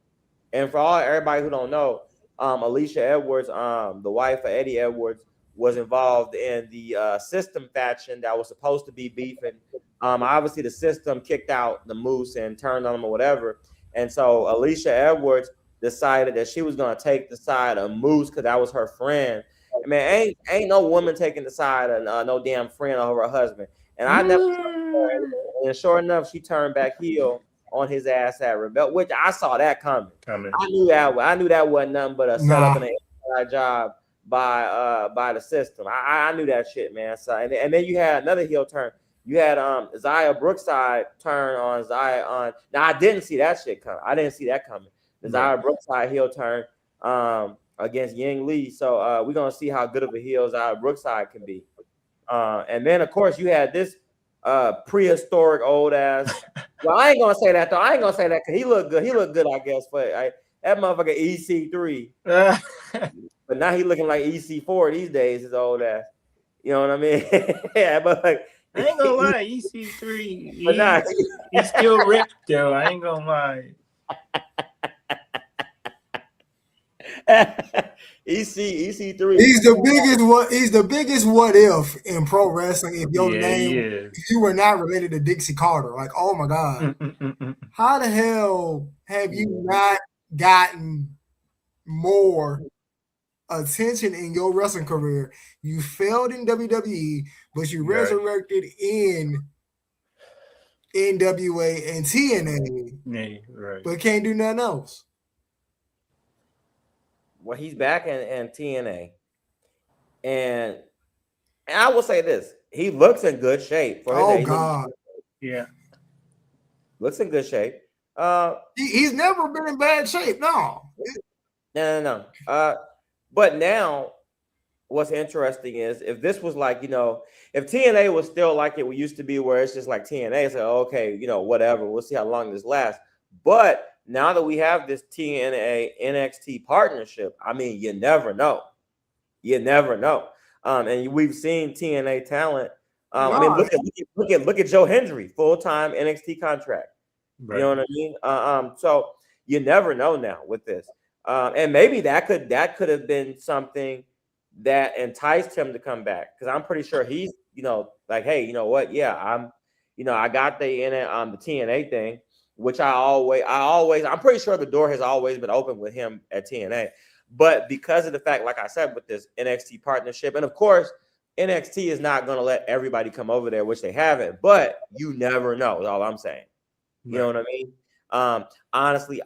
and for everybody who don't know, Alicia Edwards, the wife of Eddie Edwards, was involved in the System faction that was supposed to be beefing. Obviously, the System kicked out the Moose and turned on him or whatever. And so Alicia Edwards decided that she was going to take the side of Moose because that was her friend. I mean, ain't no woman taking the side of no damn friend of her husband. And I never. And sure enough, she turned back heel on his ass at Rebel, which I saw that coming. I knew that wasn't nothing but a setup and an inside job by the System. I knew that shit, man. So and then you had another heel turn. You had Zaya Brookside turn on Zaya on. Now I didn't see that shit coming. The Zaya Brookside heel turn against Ying Lee. So we're gonna see how good of a heel Zaya Brookside can be. And then of course you had this prehistoric old ass. Well, I ain't gonna say that though. I ain't gonna say that because he looked good, I guess. But that motherfucker EC3. But now he looking like EC4 these days, his old ass. You know what I mean? Yeah, but like I ain't gonna lie, EC3. But he's still ripped though. I ain't gonna lie. EC3. He's the biggest what if in pro wrestling. If your name, if you were not related to Dixie Carter, like oh my god, how the hell have you not gotten more attention in your wrestling career? You failed in WWE, but you resurrected in NWA and TNA, but can't do nothing else. Well, he's back in TNA, and I will say this: he looks in good shape for his age. God, yeah, looks in good shape. He's never been in bad shape. No. But now, what's interesting is if this was like if TNA was still like it used to be, where it's just like TNA, it's like okay, whatever. We'll see how long this lasts. But now that we have this TNA NXT partnership, I mean, you never know. And we've seen TNA talent. I mean, look at Joe Hendry, full-time NXT contract. Right. You know what I mean? So you never know now with this. And maybe that could have been something that enticed him to come back, because I'm pretty sure he's like, hey, you know what? Yeah, I got the TNA thing. which I'm pretty sure the door has always been open with him at TNA. But because of the fact, like I said, with this NXT partnership, and of course, NXT is not going to let everybody come over there, which they haven't, but you never know, is all I'm saying. You know what I mean? Honestly,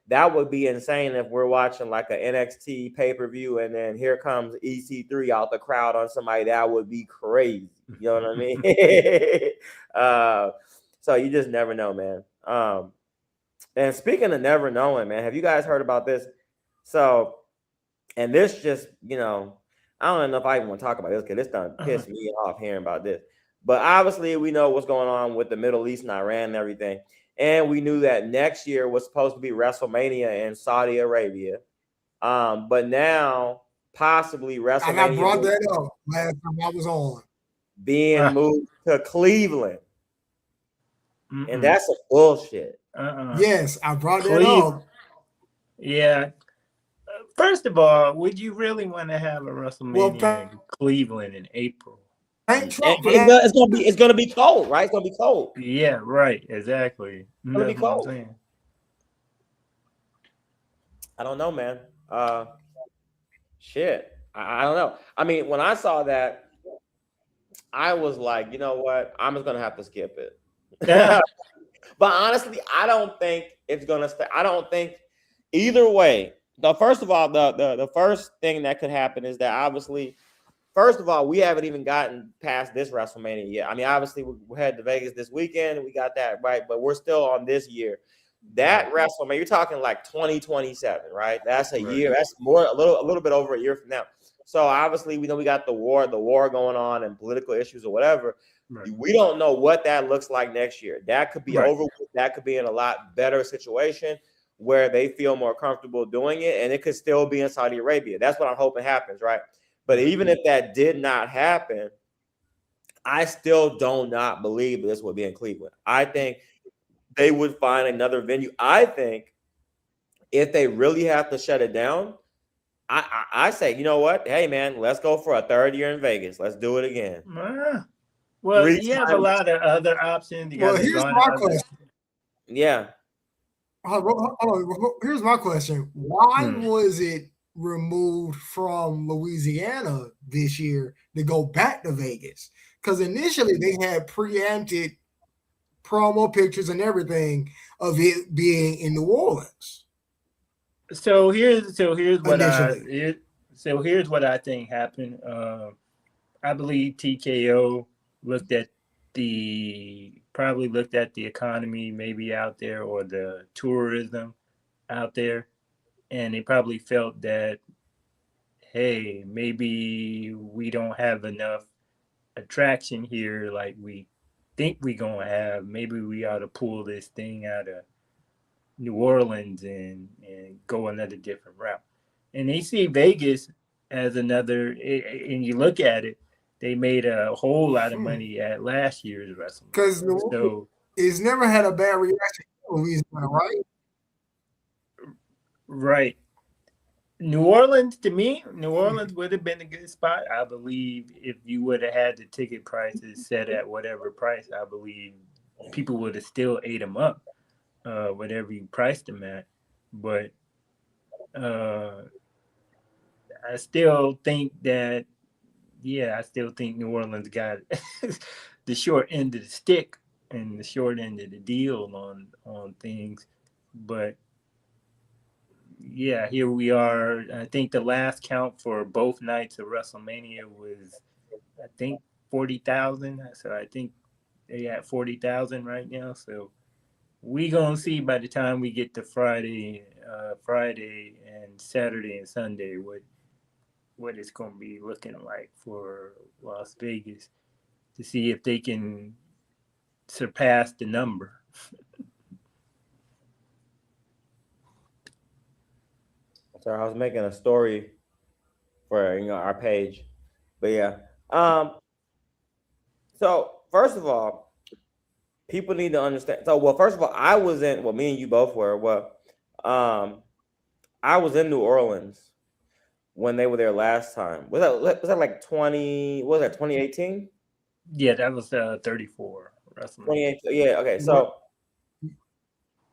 that would be insane if we're watching like an NXT pay-per-view and then here comes EC3 out the crowd on somebody. That would be crazy. You know what I mean? So you just never know, man. And speaking of never knowing, man, have you guys heard about this? So, and this just, I don't know if I even want to talk about this because this done pissed me off hearing about this. But obviously, we know what's going on with the Middle East and Iran and everything. And we knew that next year was supposed to be WrestleMania in Saudi Arabia. But now, possibly WrestleMania. And I brought that up last time I was on. Being moved to Cleveland. And that's some bullshit. Yes, I brought that up. Yeah. First of all, would you really want to have a WrestleMania in Cleveland in April? It's gonna be cold, right? It's gonna be cold. Yeah, right. Exactly. It's gonna be cold. I don't know, man. Shit. I don't know. I mean, when I saw that, I was like, you know what? I'm just gonna have to skip it. But honestly, I don't think it's gonna stay. I don't think either way. First of all, the first thing that could happen is that obviously, first of all, we haven't even gotten past this WrestleMania yet. I mean, obviously, we head to Vegas this weekend, and we got that right, but we're still on this year. That WrestleMania, you're talking like 2027, right? That's a year. That's a little bit over a year from now. So obviously, we know we got the war going on and political issues or whatever. Right. We don't know what that looks like next year. That could be over. That could be in a lot better situation where they feel more comfortable doing it, and it could still be in Saudi Arabia. That's what I'm hoping happens, right? But even if that did not happen, I still do not believe this would be in Cleveland. I think they would find another venue. I think if they really have to shut it down, I say, you know what? Hey, man, let's go for a third year in Vegas. Let's do it again. Well, you have a lot of other options. Here's my question. Yeah. Here's my question. Why was it removed from Louisiana this year to go back to Vegas? Because initially they had preempted promo pictures and everything of it being in New Orleans. So here's what I think happened. I believe TKO probably looked at the economy maybe out there or the tourism out there, and they probably felt that, hey, maybe we don't have enough attraction here like we think we're gonna have. Maybe we ought to pull this thing out of New Orleans and go another different route. And they see Vegas as another, and you look at it, they made a whole lot of money at last year's WrestleMania. Because it's never had a bad reaction to Louisiana, right? Right. New Orleans would have been a good spot. I believe if you would have had the ticket prices set at whatever price, I believe people would have still ate them up, whatever you priced them at. But I still think that, I still think New Orleans got the short end of the stick and the short end of the deal on things. But yeah, here we are. I think the last count for both nights of WrestleMania was, I think, 40,000. So I think they at 40,000 right now. So we gonna see by the time we get to Friday and Saturday and Sunday what it's gonna be looking like for Las Vegas to see if they can surpass the number. So I was making a story for our page, but yeah. So first of all, people need to understand. So first of all, me and you both were. I was in New Orleans when they were there last time. Was that like 2018? Yeah, that was 34. 2018. Yeah. Okay. So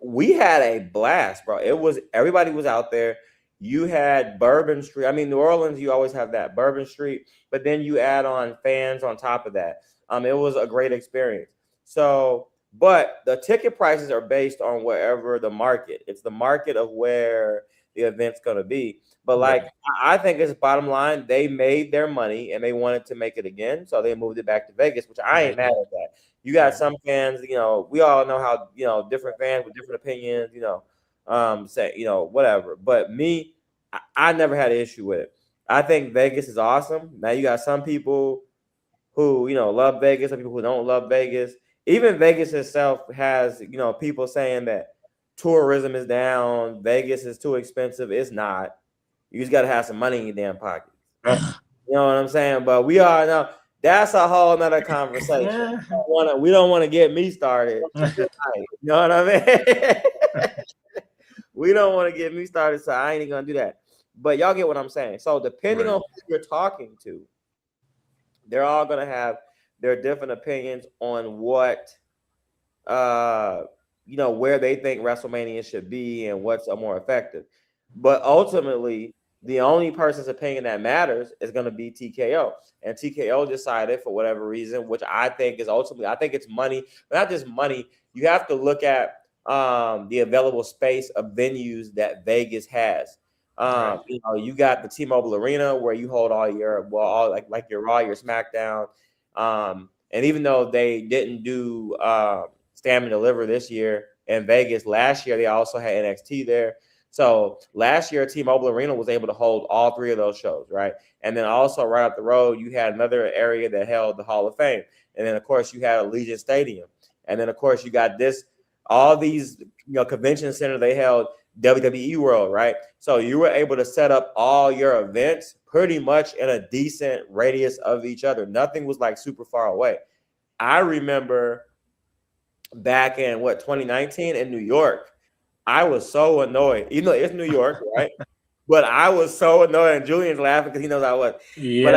we had a blast, bro. It was everybody was out there. You had Bourbon Street. I mean, New Orleans, you always have that Bourbon Street, but then you add on fans on top of that. It was a great experience. So, but the ticket prices are based on wherever the market. It's the market of where the event's going to be. But like, I think it's bottom line. They made their money and they wanted to make it again, so they moved it back to Vegas, which I ain't mad at that. You got some fans, we all know how, different fans with different opinions, say, whatever. But me, I never had an issue with it. I think Vegas is awesome. Now you got some people who, love Vegas, some people who don't love Vegas. Even Vegas itself has, people saying that tourism is down, Vegas is too expensive. It's not. You just got to have some money in your damn pocket. You know what I'm saying? But we all know that's a whole nother conversation. We don't want to get me started. You know what I mean? We don't want to get me started, so I ain't even gonna do that. But y'all get what I'm saying. So depending on who you're talking to, they're all gonna have their different opinions on what where they think WrestleMania should be and what's more effective. But ultimately, the only person's opinion that matters is going to be TKO. And TKO decided for whatever reason, which I think is ultimately, I think it's money, but not just money. You have to look at the available space of venues that Vegas has. You got the T-Mobile Arena where you hold all your, like your Raw, your SmackDown. And even though they didn't do Stand and Deliver this year in Vegas, last year they also had NXT there. So last year, T-Mobile Arena was able to hold all three of those shows, right? And then also right up the road, you had another area that held the Hall of Fame. And then, of course, you had Allegiant Stadium. And then, of course, you got all these, convention center, they held WWE World, right? So you were able to set up all your events pretty much in a decent radius of each other. Nothing was like super far away. I remember back in 2019 in New York, I was so annoyed. It's New York, right? But I was so annoyed, and Julian's laughing because he knows I was. Yeah. But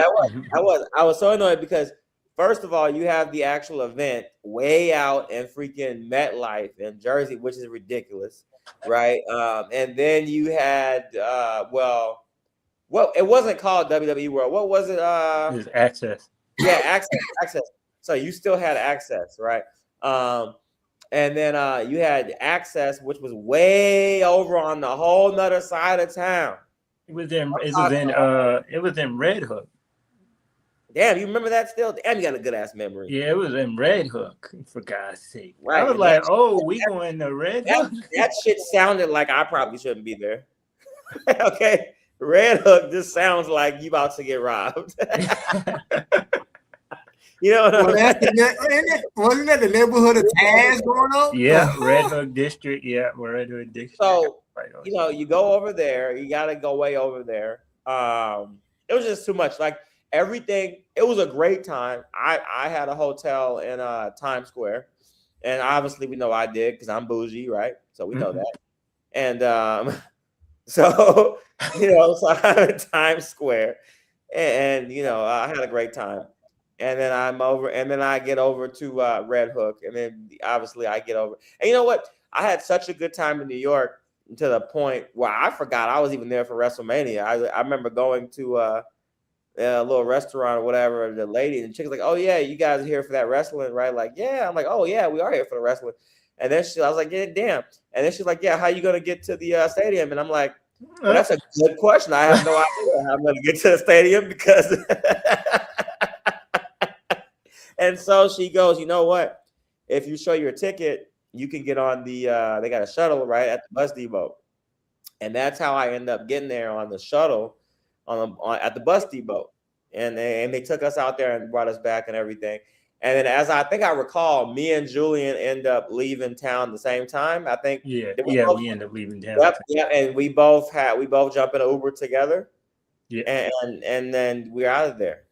I was so annoyed because first of all, you have the actual event way out in freaking MetLife in Jersey, which is ridiculous, right? And then you had it wasn't called WWE World. What was it? It was Access. Yeah, Access. So you still had access, right? And then you had Access, which was way over on the whole nother side of town. It was in Red Hook. Damn, you remember that still? Damn, you got a good ass memory. Yeah, it was in Red Hook, for God's sake. Right. I was like, we going to Red Hook? That shit sounded like I probably shouldn't be there. Okay. Red Hook just sounds like you about to get robbed. You know what wasn't that the neighborhood of Taz going on? Yeah, Red Hook District. Yeah, Red Hook District. So, you go over there. You got to go way over there. It was just too much. Like everything, it was a great time. I had a hotel in Times Square. And obviously we know I did because I'm bougie, right? So we know that. And so I had a Times Square. And I had a great time. And then I get over to Red Hook, and then obviously I get over. And you know what? I had such a good time in New York to the point where I forgot I was even there for WrestleMania. I remember going to a little restaurant or whatever. And the lady and the chick was like, "Oh yeah, you guys are here for that wrestling, right?" Like, yeah. I'm like, "Oh yeah, we are here for the wrestling." And then I was like, "Yeah, damn." And then she's like, "Yeah, how you gonna get to the stadium?" And I'm like, "Well, that's a good question. I have no idea how I'm gonna get to the stadium because." And so she goes, "You know what? If you show your ticket, you can get on the they got a shuttle right at the bus depot." And that's how I end up getting there on the shuttle at the bus depot. And they took us out there and brought us back and everything. And then as I think I recall, me and Julian end up leaving town the same time. I think we end up leaving town. Yep, and we both jump in an Uber together. Yeah. And then we're out of there.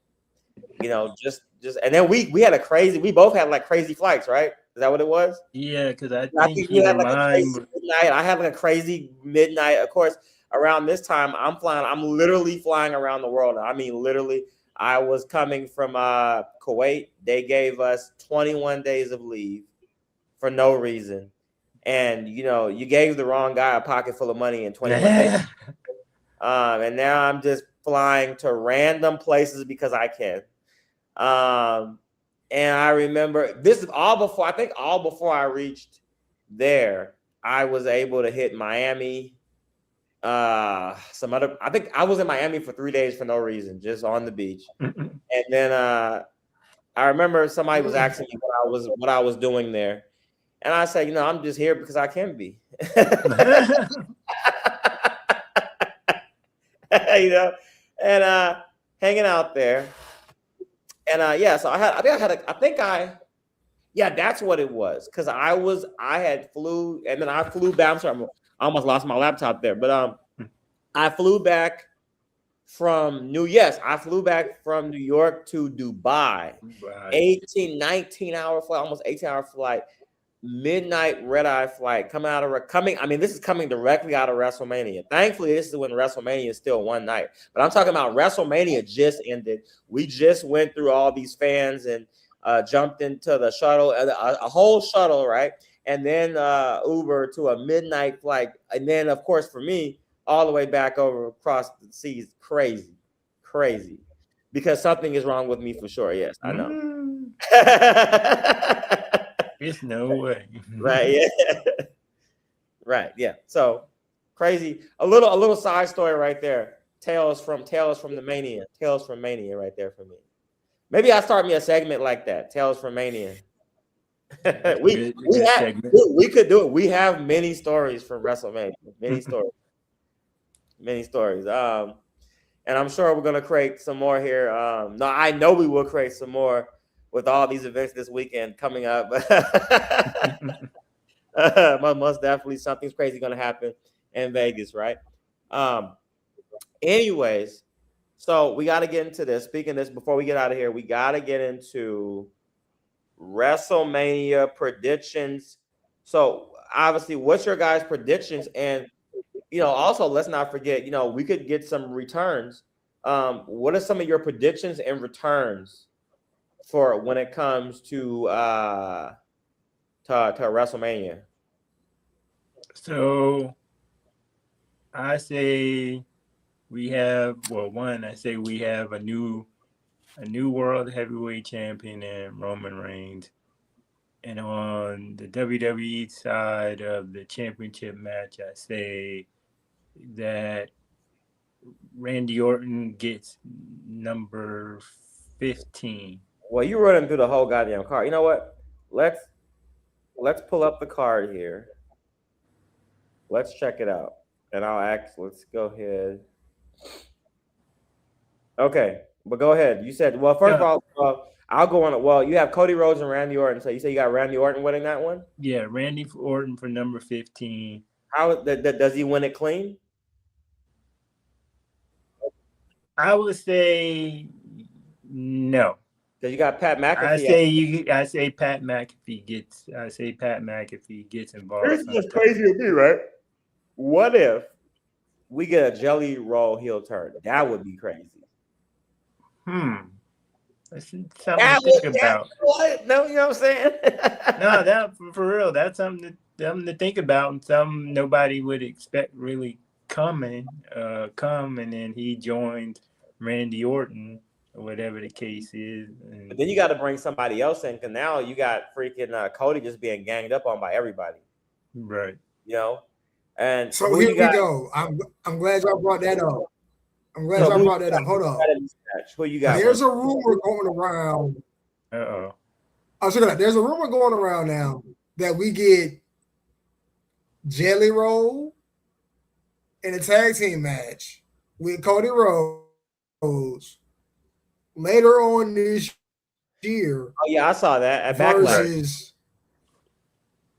Just and then we had we both had like crazy flights, right? Is that what it was? Yeah, because I think we had like a crazy midnight. I had like a crazy midnight. Of course, around this time, I'm literally flying around the world. I mean, literally, I was coming from Kuwait. They gave us 21 days of leave for no reason. and you gave the wrong guy a pocket full of money in 21 days. And now I'm just flying to random places because I can. And I remember this is all before I reached there. I was able to hit Miami. I think I was in Miami for 3 days for no reason, just on the beach. And then I remember somebody was asking me what I was doing there. And I said, I'm just here because I can be. And hanging out there. And so that's what it was. Because I had flew, and then I flew back. I'm sorry, I almost lost my laptop there. But I flew back from New York to Dubai. Right. 19 hour flight, almost 18-hour flight. Midnight red-eye flight this is coming directly out of WrestleMania. Thankfully, this is when WrestleMania is still one night. But I'm talking about WrestleMania just ended. We just went through all these fans and jumped into the shuttle, a whole shuttle, right? And then Uber to a midnight flight. And then, of course, for me, all the way back over across the seas. Crazy. Because something is wrong with me for sure. Yes, I know. There's no way. Right. Yeah. Right. Yeah. So crazy. A little side story right there. Tales from the Mania. Tales from Mania right there for me. Maybe I'll start me a segment like that. Tales from Mania. we could do it. We have many stories from WrestleMania. Many stories. And I'm sure we're gonna create some more here. No, I know we will create some more with all these events this weekend coming up. Most definitely something's crazy going to happen in Vegas, right? Anyways, so we got to get into this. Speaking of this, before we get out of here, we got to get into WrestleMania predictions. So obviously, what's your guys' predictions? And, also let's not forget, we could get some returns. What are some of your predictions and returns for when it comes to WrestleMania? So I say we have a new world heavyweight champion in Roman Reigns. And on the WWE side of the championship match, I say that Randy Orton gets number 15. Well, you running through the whole goddamn card. You know what? Let's pull up the card here. Let's check it out. And let's go ahead. Okay, but go ahead. You said, well, first of all, I'll go on it. Well, you have Cody Rhodes and Randy Orton. So you say you got Randy Orton winning that one? Yeah, Randy Orton for number 15. How does he win it clean? I would say no. Because you got Pat McAfee. I say Pat McAfee gets involved. Here's what's crazy to me, right? What if we get a Jelly Roll heel turn? That would be crazy. That's something to think about. What? No, you know what I'm saying? No, that for real. That's something to think about, and something nobody would expect really come, and then he joined Randy Orton or whatever the case is. But then you got to bring somebody else in, because now you got freaking Cody just being ganged up on by everybody. Right. And so here we go. I'm glad y'all brought that up. Hold on. Who you got? There's a rumor going around. There's a rumor going around now that we get Jelly Roll in a tag team match with Cody Rhodes later on this year. Oh yeah, I saw that at versus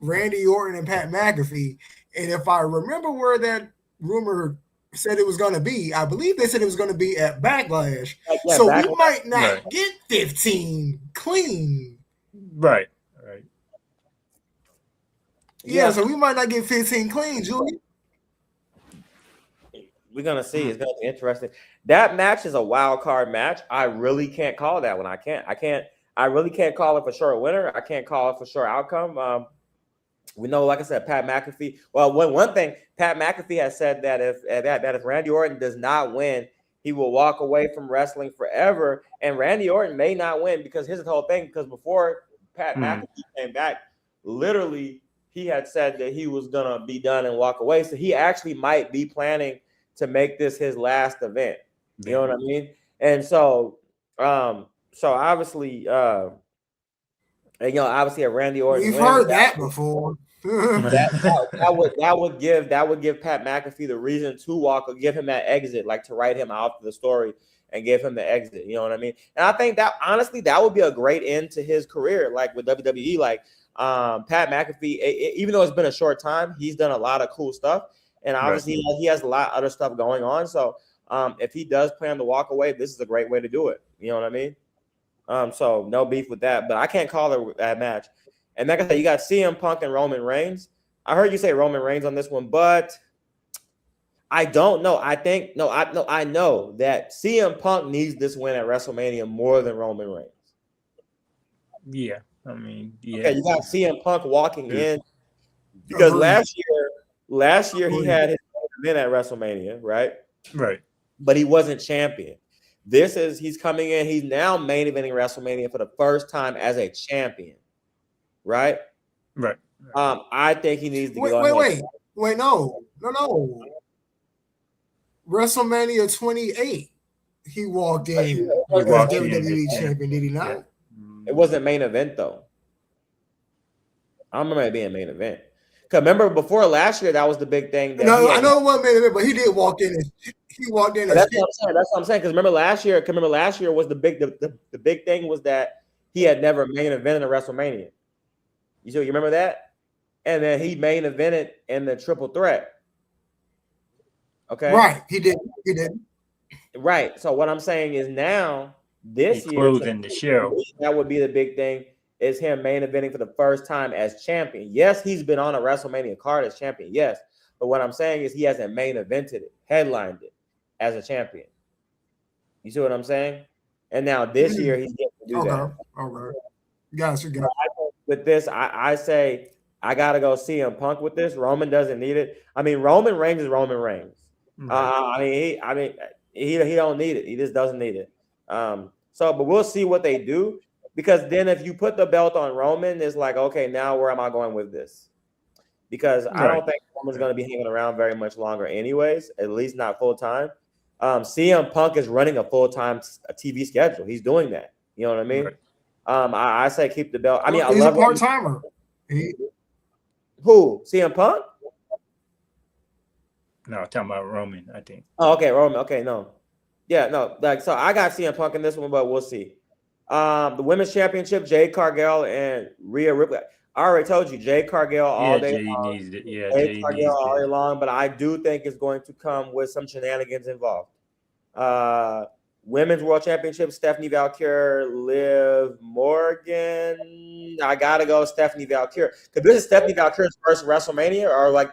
Randy Orton and Pat McAfee. And if I remember where that rumor said it was going to be, I believe they said it was going to be at Backlash. So we might not get 15 clean. Right. Yeah, so we might not get 15 clean, Julie. We're going to see. It's going to be interesting. That match is a wild card match. I really can't call that one. I really can't call it for sure a winner. I can't call it for sure outcome. We know, like I said, Pat McAfee. Well, one thing Pat McAfee has said that if Randy Orton does not win, he will walk away from wrestling forever. And Randy Orton may not win because here's the whole thing. Because before Pat McAfee came back, literally he had said that he was gonna be done and walk away. So he actually might be planning to make this his last event. You know what I mean? And so, so obviously, and obviously, a Randy Orton. We've heard that before. that would give Pat McAfee the reason to walk or give him that exit, like to write him out of the story and give him the exit. You know what I mean? And I think that honestly, that would be a great end to his career, like with WWE. Like Pat McAfee, even though it's been a short time, he's done a lot of cool stuff, and obviously he has a lot of other stuff going on. So if he does plan to walk away, this is a great way to do it. You know what I mean? So no beef with that, but I can't call it that match. And like I said, you got CM Punk and Roman Reigns. I heard you say Roman Reigns on this one, but I don't know. I know that CM Punk needs this win at WrestleMania more than Roman Reigns. Yeah, I mean, yeah. Okay, you got CM Punk walking in because last year he had his event at WrestleMania, right? Right. But he wasn't champion. He's coming in. He's now main eventing WrestleMania for the first time as a champion, right? Right. I think he needs to wait, no. WrestleMania 28, he walked in as WWE champion, did he not? Yeah. It wasn't main event though. I don't remember it being main event. Cause remember before last year, that was the big thing. I know it wasn't main event, but he did walk in. He walked in. That's what I'm saying. Because remember last year was the big thing was that he had never main evented in WrestleMania. You remember that? And then he main evented in the triple threat. Okay. Right. He did. Right. So what I'm saying is now this year, closing the show. That would be the big thing. Is him main eventing for the first time as champion. Yes, he's been on a WrestleMania card as champion. Yes. But what I'm saying is he hasn't main evented it, headlined it as a champion. You see what I'm saying? And now this year he's getting to do that. Okay. Gotcha. With this, I say I gotta go CM Punk with this. Roman doesn't need it. I mean, Roman Reigns is Roman Reigns. He don't need it. He just doesn't need it. But we'll see what they do. Because then if you put the belt on Roman, it's like, okay, now where am I going with this? Because I don't think Roman's going to be hanging around very much longer anyways, at least not full-time. CM Punk is running a full-time TV schedule. He's doing that. You know what I mean? Right. I say keep the belt. I mean, he's a part-timer. Who? CM Punk? No, I'm talking about Roman, I think. Oh, okay, Roman. Okay, no. Yeah, no. So I got CM Punk in this one, but we'll see. The women's championship, Jade Cargill and Rhea Ripley. I already told you, Jade Cargill all day long. Jade Cargill all day long, but I do think it's going to come with some shenanigans involved. Women's World Championship, Stephanie Valkyrie, Liv Morgan. I gotta go Stephanie Valkyrie because this is Stephanie Valkyrie's first WrestleMania, or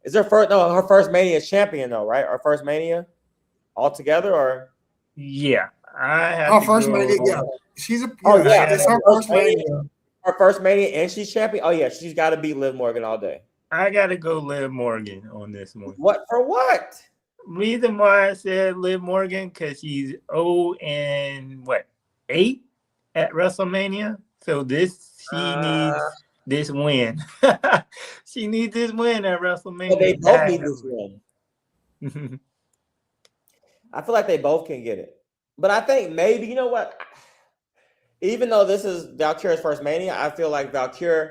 is her first? No, her first Mania champion though, right? Her first Mania altogether, or yeah. Her first Mania, yeah. It's her first Mania. Her first Mania, and she's champion. Oh yeah, she's got to beat Liv Morgan all day. I gotta go Liv Morgan on this one. What for? What reason why I said Liv Morgan? Because she's 8 at WrestleMania. So she needs this win. She needs this win at WrestleMania. But they both need this win. I feel like they both can get it. But I think maybe, you know what? Even though this is Valkyrie's first Mania, I feel like Valkyrie,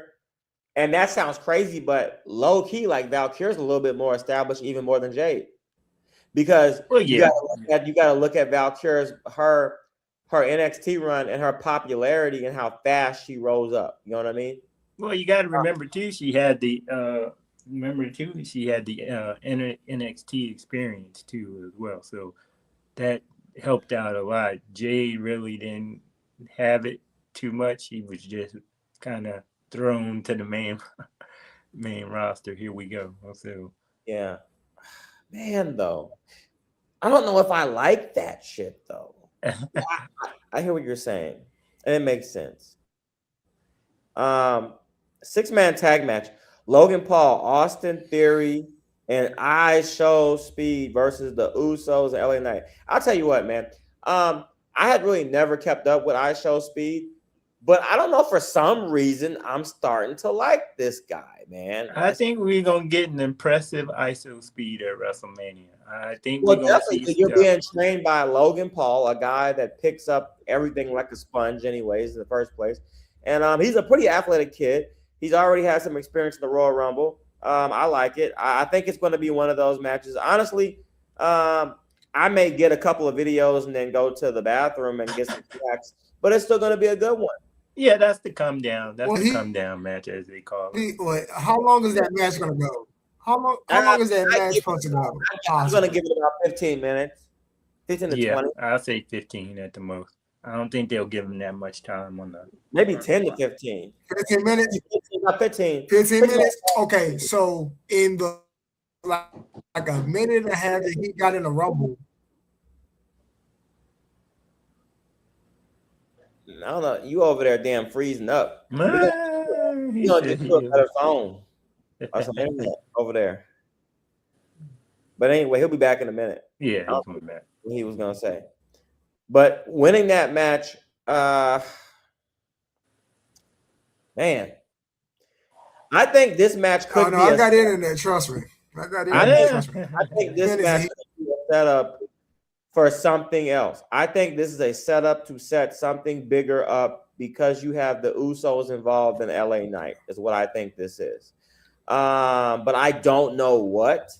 and that sounds crazy, but low key, like Valkyrie's a little bit more established, even more than Jade. Because you gotta look at Valkyrie's her NXT run and her popularity and how fast she rose up. You know what I mean? Well, you gotta remember too, she had the NXT experience too as well. So that helped out a lot. Jade really didn't have it too much. He was just kind of thrown to the main roster. Here we go. So yeah, man. Though I don't know if I like that shit though. I hear what you're saying, and it makes sense. 6-man tag match. Logan Paul, Austin Theory, and I Show Speed versus the Usos and LA Knight. I'll tell you what, man. I had really never kept up with I Show Speed, but I don't know, for some reason I'm starting to like this guy, man. I think we're gonna get an impressive ISO speed at WrestleMania. I think Well, we're gonna definitely, see because you're stuff. being trained by Logan Paul, a guy that picks up everything like a sponge, anyways, in the first place. And he's a pretty athletic kid. He's already had some experience in the Royal Rumble. I like it. I think it's going to be one of those matches. Honestly, I may get a couple of videos and then go to the bathroom and get some snacks, but it's still going to be a good one. Yeah, that's the come down. That's Well, the come down match, as they call it. wait, how long is that match gonna go? How long is that match supposed to go? I'm going to give it about 15 minutes, 15 to 20. I'll say 15 at the most. I don't think they'll give him that much time on the. Maybe 10 to 15. 15 minutes? 15. 15 minutes? Okay, so in the like a minute and a half that he got in the Rumble. I don't know. You over there damn freezing up. You Man, know, just do a better phone or some internet over there. But anyway, he'll be back in a minute. Yeah, he's coming back. What he was gonna say. But winning that match, man, I think this match could Oh, no, be. I got internet. Trust me. I got internet. Trust me. I think this match could be a setup for something else. I think this is a setup to set something bigger up because you have the Usos involved in LA Knight, is what I think this is. But I don't know what.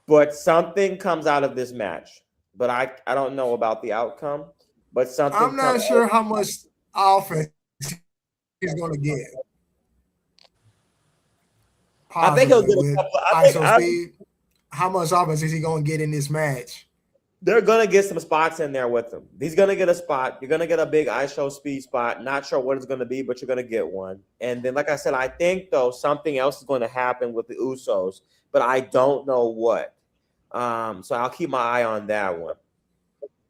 But something comes out of this match. But I don't know about the outcome. But something. I'm not sure how much offense he's going to get. I think he'll get a couple. Speed. How much offense is he going to get in this match? They're going to get some spots in there with him. He's going to get a spot. You're going to get a big ISO speed spot. Not sure what it's going to be, but you're going to get one. And then, like I said, I think, though, something else is going to happen with the Usos, but I don't know what. So I'll keep my eye on that one.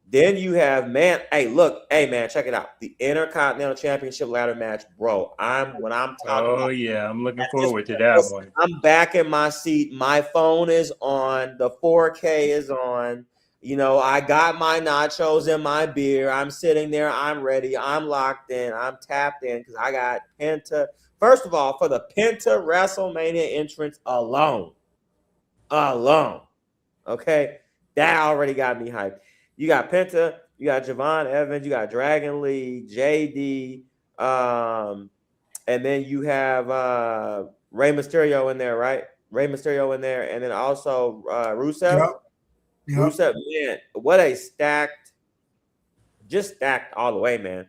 Then you have, man, man, check it out. The Intercontinental Championship ladder match, bro. When I'm talking Oh, yeah, I'm looking forward to that one. I'm back in my seat. My phone is on. The 4K is on. You know, I got my nachos and my beer. I'm sitting there. I'm ready. I'm locked in. I'm tapped in because I got Penta. First of all, for the Penta WrestleMania entrance alone. Okay? That already got me hyped. You got Penta. You got Javon Evans. You got Dragon Lee, JD. And then you have Rey Mysterio in there, right? Rey Mysterio in there. And then also Rusev. Yep. Rusev, man, what a stacked all the way, man.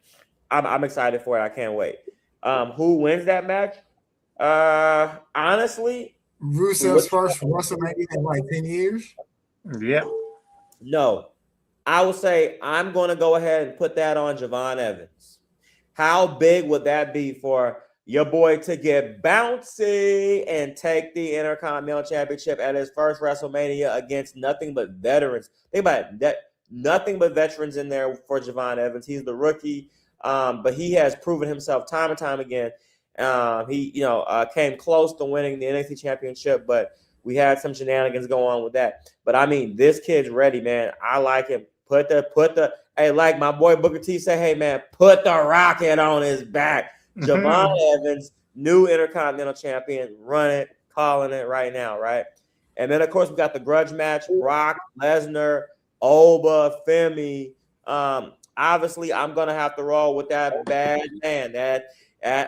I'm excited for it. I can't wait. Who wins that match? Honestly, Rusev's first WrestleMania in like 10 years. Yeah. No, I will say I'm going to go ahead and put that on Javon Evans. How big would that be for your boy to get bouncy and take the Intercontinental Championship at his first WrestleMania against nothing but veterans? Think about it, that nothing but veterans in there for Javon Evans. He's the rookie, but he has proven himself time and time again. He came close to winning the NXT Championship, but we had some shenanigans go on with that. But I mean, this kid's ready, man. I like him. Hey, like my boy Booker T say, hey man, put the rocket on his back. Javon Evans, new Intercontinental Champion, calling it right now, right? And then, of course, we got the grudge match, Brock Lesnar, Oba, Femi. Obviously, I'm going to have to roll with that bad man, that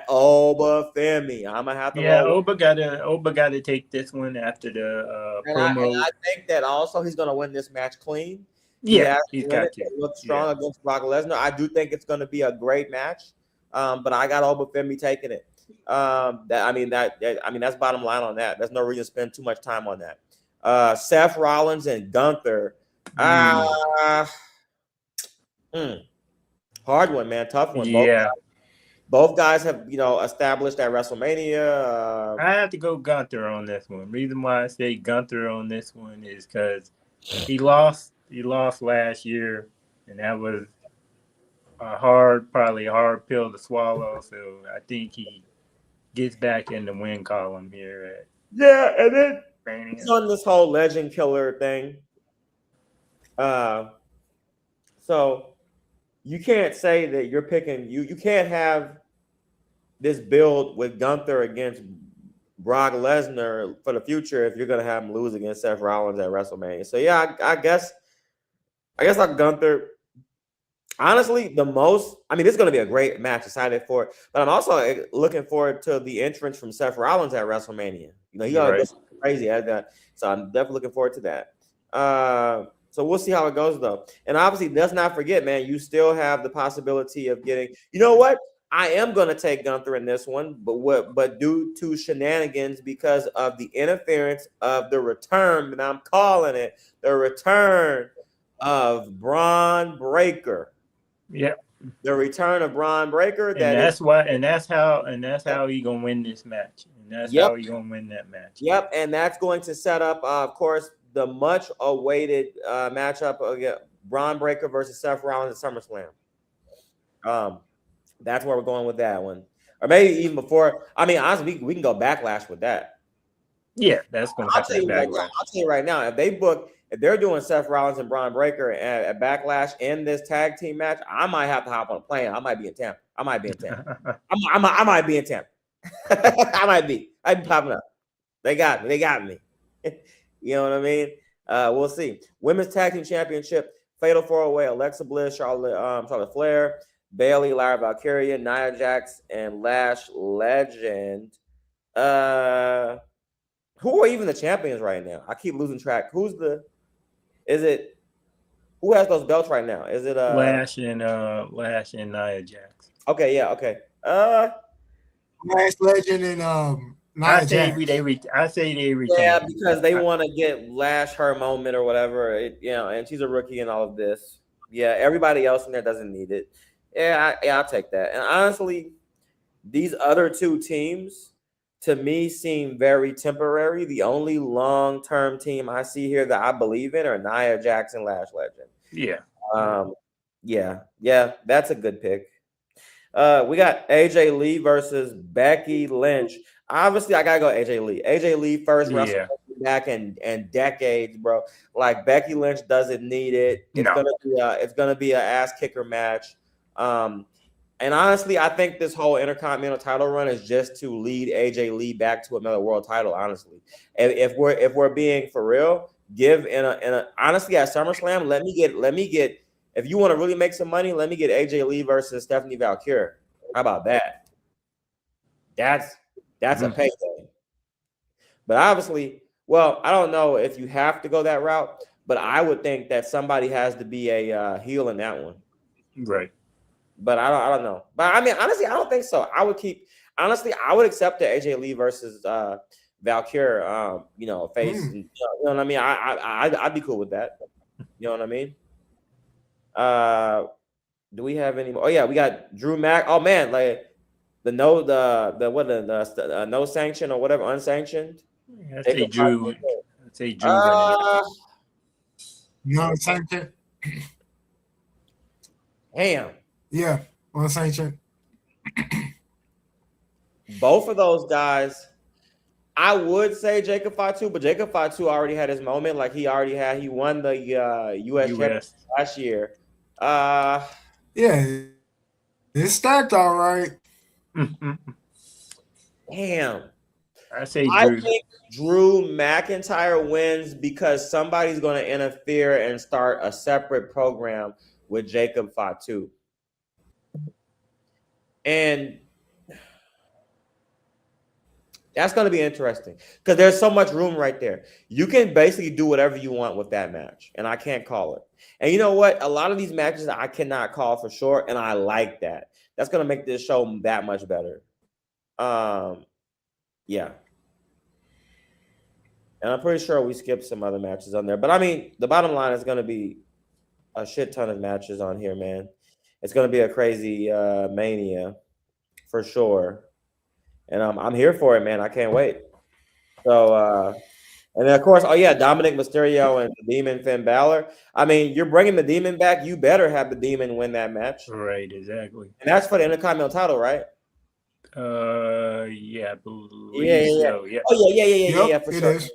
Oba Femi. I'm going to have to roll. Oba gotta take this one after the promo. I think that also he's going to win this match clean. Yeah, he's got to. Look strong against Brock Lesnar. I do think it's going to be a great match. But I got Oba Femi taking it. That's bottom line on that. There's no reason to spend too much time on that. Seth Rollins and Gunther. Hard one, man. Tough one. Yeah. Both guys have, established at WrestleMania. I have to go Gunther on this one. Reason why I say Gunther on this one is because he lost last year, and that was probably a hard pill to swallow. So I think he gets back in the win column here Yeah, and then at Mania. it's on this whole legend killer thing. So you can't say that you're picking you can't have this build with Gunther against Brock Lesnar for the future if you're gonna have him lose against Seth Rollins at WrestleMania. So yeah, I guess like Gunther. Honestly, this is going to be a great match. Excited for it, but I'm also looking forward to the entrance from Seth Rollins at WrestleMania. You know, he always goes crazy at that, so I'm definitely looking forward to that. So we'll see how it goes, though. And obviously, let's not forget, man, you still have the possibility of getting. You know what? I am going to take Gunther in this one, but due to shenanigans because of the interference of the return, and I'm calling it the return of Braun Breaker. Yep. The return of Braun Breaker. That's how he gonna win this match. And that's how he gonna win that match. Yep, and that's going to set up, of course, the much awaited matchup against Braun Breaker versus Seth Rollins at SummerSlam. That's where we're going with that one, or maybe even before. I mean, honestly, we can go Backlash with that. Yeah, that's gonna happen. I'll tell you right now, if they're doing Seth Rollins and Braun Breaker at Backlash in this tag team match, I might have to hop on a plane. I might be in Tampa. I might be in Tampa. I might be in Tampa. I'd be popping up. They got me. You know what I mean? We'll see. Women's Tag Team Championship, Fatal 4-Way, Alexa Bliss, Charlotte Flair, Bayley, Lyra Valkyria, Nia Jax, and Lash Legend. Who are even the champions right now? I keep losing track. Who has those belts right now? Is it Lash and Nia Jax? Okay, yeah, okay. Lash Legend and Nia Jax. I say they retain. Yeah, because they want to get Lash her moment or whatever. And she's a rookie in all of this. Yeah, everybody else in there doesn't need it. Yeah, I'll take that. And honestly, these other two teams to me seem very temporary. The only long-term team I see here that I believe in are Nia Jax and Lash Legend. Yeah. Yeah, that's a good pick. We got AJ Lee versus Becky Lynch. Obviously, I gotta go AJ Lee. AJ Lee first WrestleMania back in decades, bro. Like Becky Lynch doesn't need it. It's gonna be an ass kicker match. And honestly, I think this whole Intercontinental title run is just to lead AJ Lee back to another world title. Honestly, if we're being for real, honestly at SummerSlam, let me get. If you want to really make some money, let me get AJ Lee versus Stephanie Valkyrie. How about that? That's a payday. But obviously, well, I don't know if you have to go that route, but I would think that somebody has to be a heel in that one. Right. But I don't know. But I mean, honestly, I don't think so. I would accept the AJ Lee versus Valkyrie, face. You know what I mean? I'd be cool with that. You know what I mean? Do we have any more? Oh yeah, we got Drew Mac. Oh man, like the no sanction or whatever, unsanctioned. I say Drew. No sanction. Damn. Yeah, unsanctioned. Both of those guys, I would say Jacob Fatu, but Jacob Fatu already had his moment. Like he won the U.S. championship last year. Yeah, it's stacked all right. Damn. I think Drew McIntyre wins because somebody's going to interfere and start a separate program with Jacob Fatu. And that's going to be interesting because there's so much room right there. You can basically do whatever you want with that match, and I can't call it. And you know what? A lot of these matches I cannot call for sure, and I like that. That's going to make this show that much better. Yeah. And I'm pretty sure we skipped some other matches on there. But, I mean, the bottom line is going to be a shit ton of matches on here, man. It's going to be a crazy Mania for sure. And I'm here for it, man. I can't wait. So, and then, of course, Dominic Mysterio and the Demon Finn Balor. I mean, you're bringing the Demon back. You better have the Demon win that match. Right, exactly. And that's for the Intercontinental title, right? Yeah, I believe Yeah. so. Yeah. Oh Yep, yeah, for it sure. is.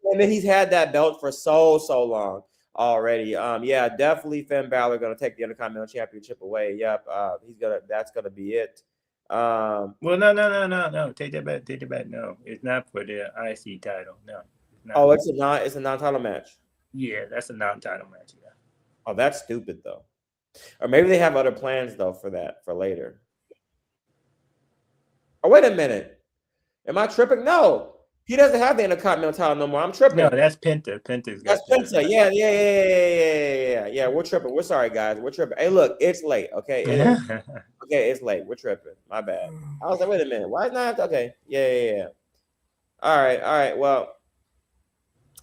And then he's had that belt for so long already. Yeah, definitely Finn Balor gonna take the Intercontinental Championship away. Yep, that's gonna be it. Well, no. Take that back. Take it back. No, it's not for the IC title. No, it's not. Oh, it's a non-title match. Yeah, that's a non-title match. Yeah. Oh, that's stupid though. Or maybe they have other plans though for that for later. Oh, wait a minute. Am I tripping? No, he doesn't have the Intercontinental title no more. I'm tripping. No, that's Penta. Penta's got That's Penta. Yeah. We're tripping. We're sorry, guys. We're tripping. Hey, look, it's late. Okay, it is. Okay, it's late. We're tripping. My bad. I was like, wait a minute. Why not? Okay. Yeah. All right. Well,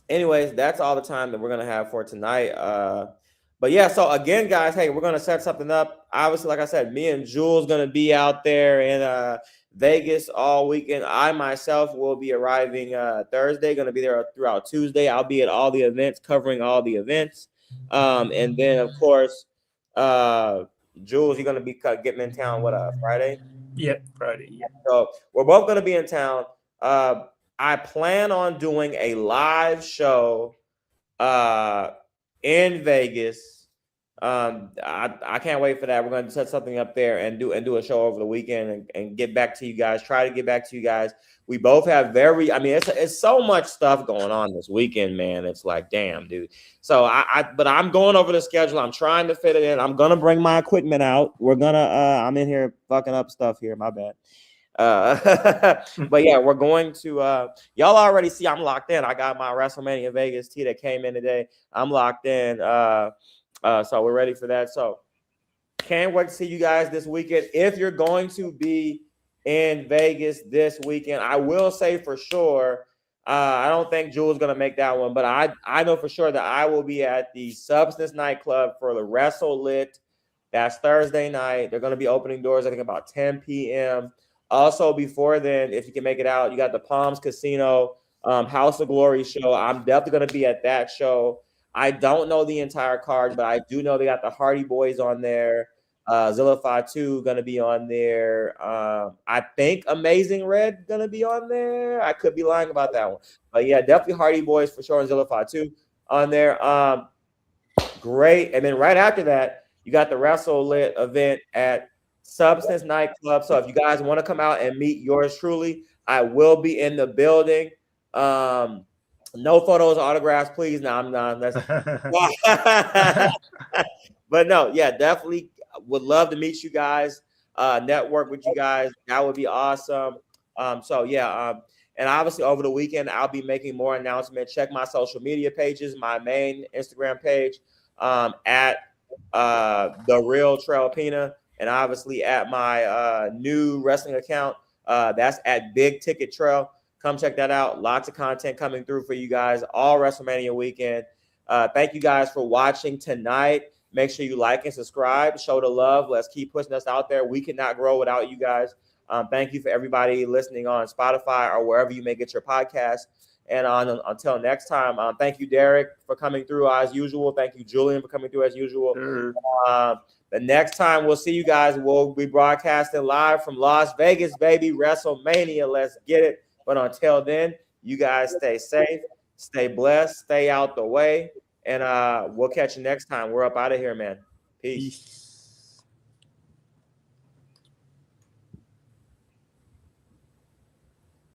anyways, that's all the time that we're gonna have for tonight. But yeah, so again, guys, hey, we're gonna set something up. Obviously, like I said, me and Jules gonna be out there in Vegas all weekend. I myself will be arriving Thursday, gonna be there throughout Tuesday. I'll be at all the events, covering all the events. And then of course, Jules, you're gonna be getting in town Friday? Yep, Friday. Yeah. So we're both gonna be in town. I plan on doing a live show in Vegas. I can't wait for that. We're going to set something up there and do a show over the weekend and get back to you guys. Try to get back to you guys. We both have it's so much stuff going on this weekend, man. It's like, damn, dude. So but I'm going over the schedule. I'm trying to fit it in. I'm gonna bring my equipment out. We're gonna I'm in here fucking up stuff here. My bad. But yeah, we're going to y'all already see I'm locked in. I got my WrestleMania Vegas tee that came in today. I'm locked in. So we're ready for that. So can't wait to see you guys this weekend. If you're going to be in Vegas this weekend, I will say for sure, I don't think Jules gonna make that one, but I know for sure that I will be at the Substance nightclub for the Wrestle Lit. That's Thursday night. They're gonna be opening doors, I think about 10 p.m. Also, before then, if you can make it out, you got the Palms Casino House of Glory show. I'm definitely going to be at that show. I don't know the entire card, but I do know they got the Hardy Boys on there. Zillify 2 going to be on there. I think Amazing Red going to be on there. I could be lying about that one. But yeah, definitely Hardy Boys for sure and Zillify 2 on there. Great. And then right after that, you got the Wrestle Lit event at Substance Nightclub. So if you guys want to come out and meet yours truly, I will be in the building. No photos, autographs, please. No, I'm not. But no, yeah, definitely would love to meet you guys, network with you guys. That would be awesome. So yeah, and obviously over the weekend, I'll be making more announcements. Check my social media pages, my main Instagram page, at The Real Trail Pina, and obviously at my new wrestling account. That's at Big Ticket Trail. Come check that out. Lots of content coming through for you guys all WrestleMania weekend. Thank you guys for watching tonight. Make sure you like and subscribe. Show the love. Let's keep pushing us out there. We cannot grow without you guys. Thank you for everybody listening on Spotify or wherever you may get your podcast. And until next time, thank you, Derek, for coming through as usual. Thank you, Julian, for coming through as usual. The next time we'll see you guys, we'll be broadcasting live from Las Vegas, baby. WrestleMania. Let's get it. But until then, you guys stay safe, stay blessed, stay out the way, and we'll catch you next time. We're up out of here, man. Peace.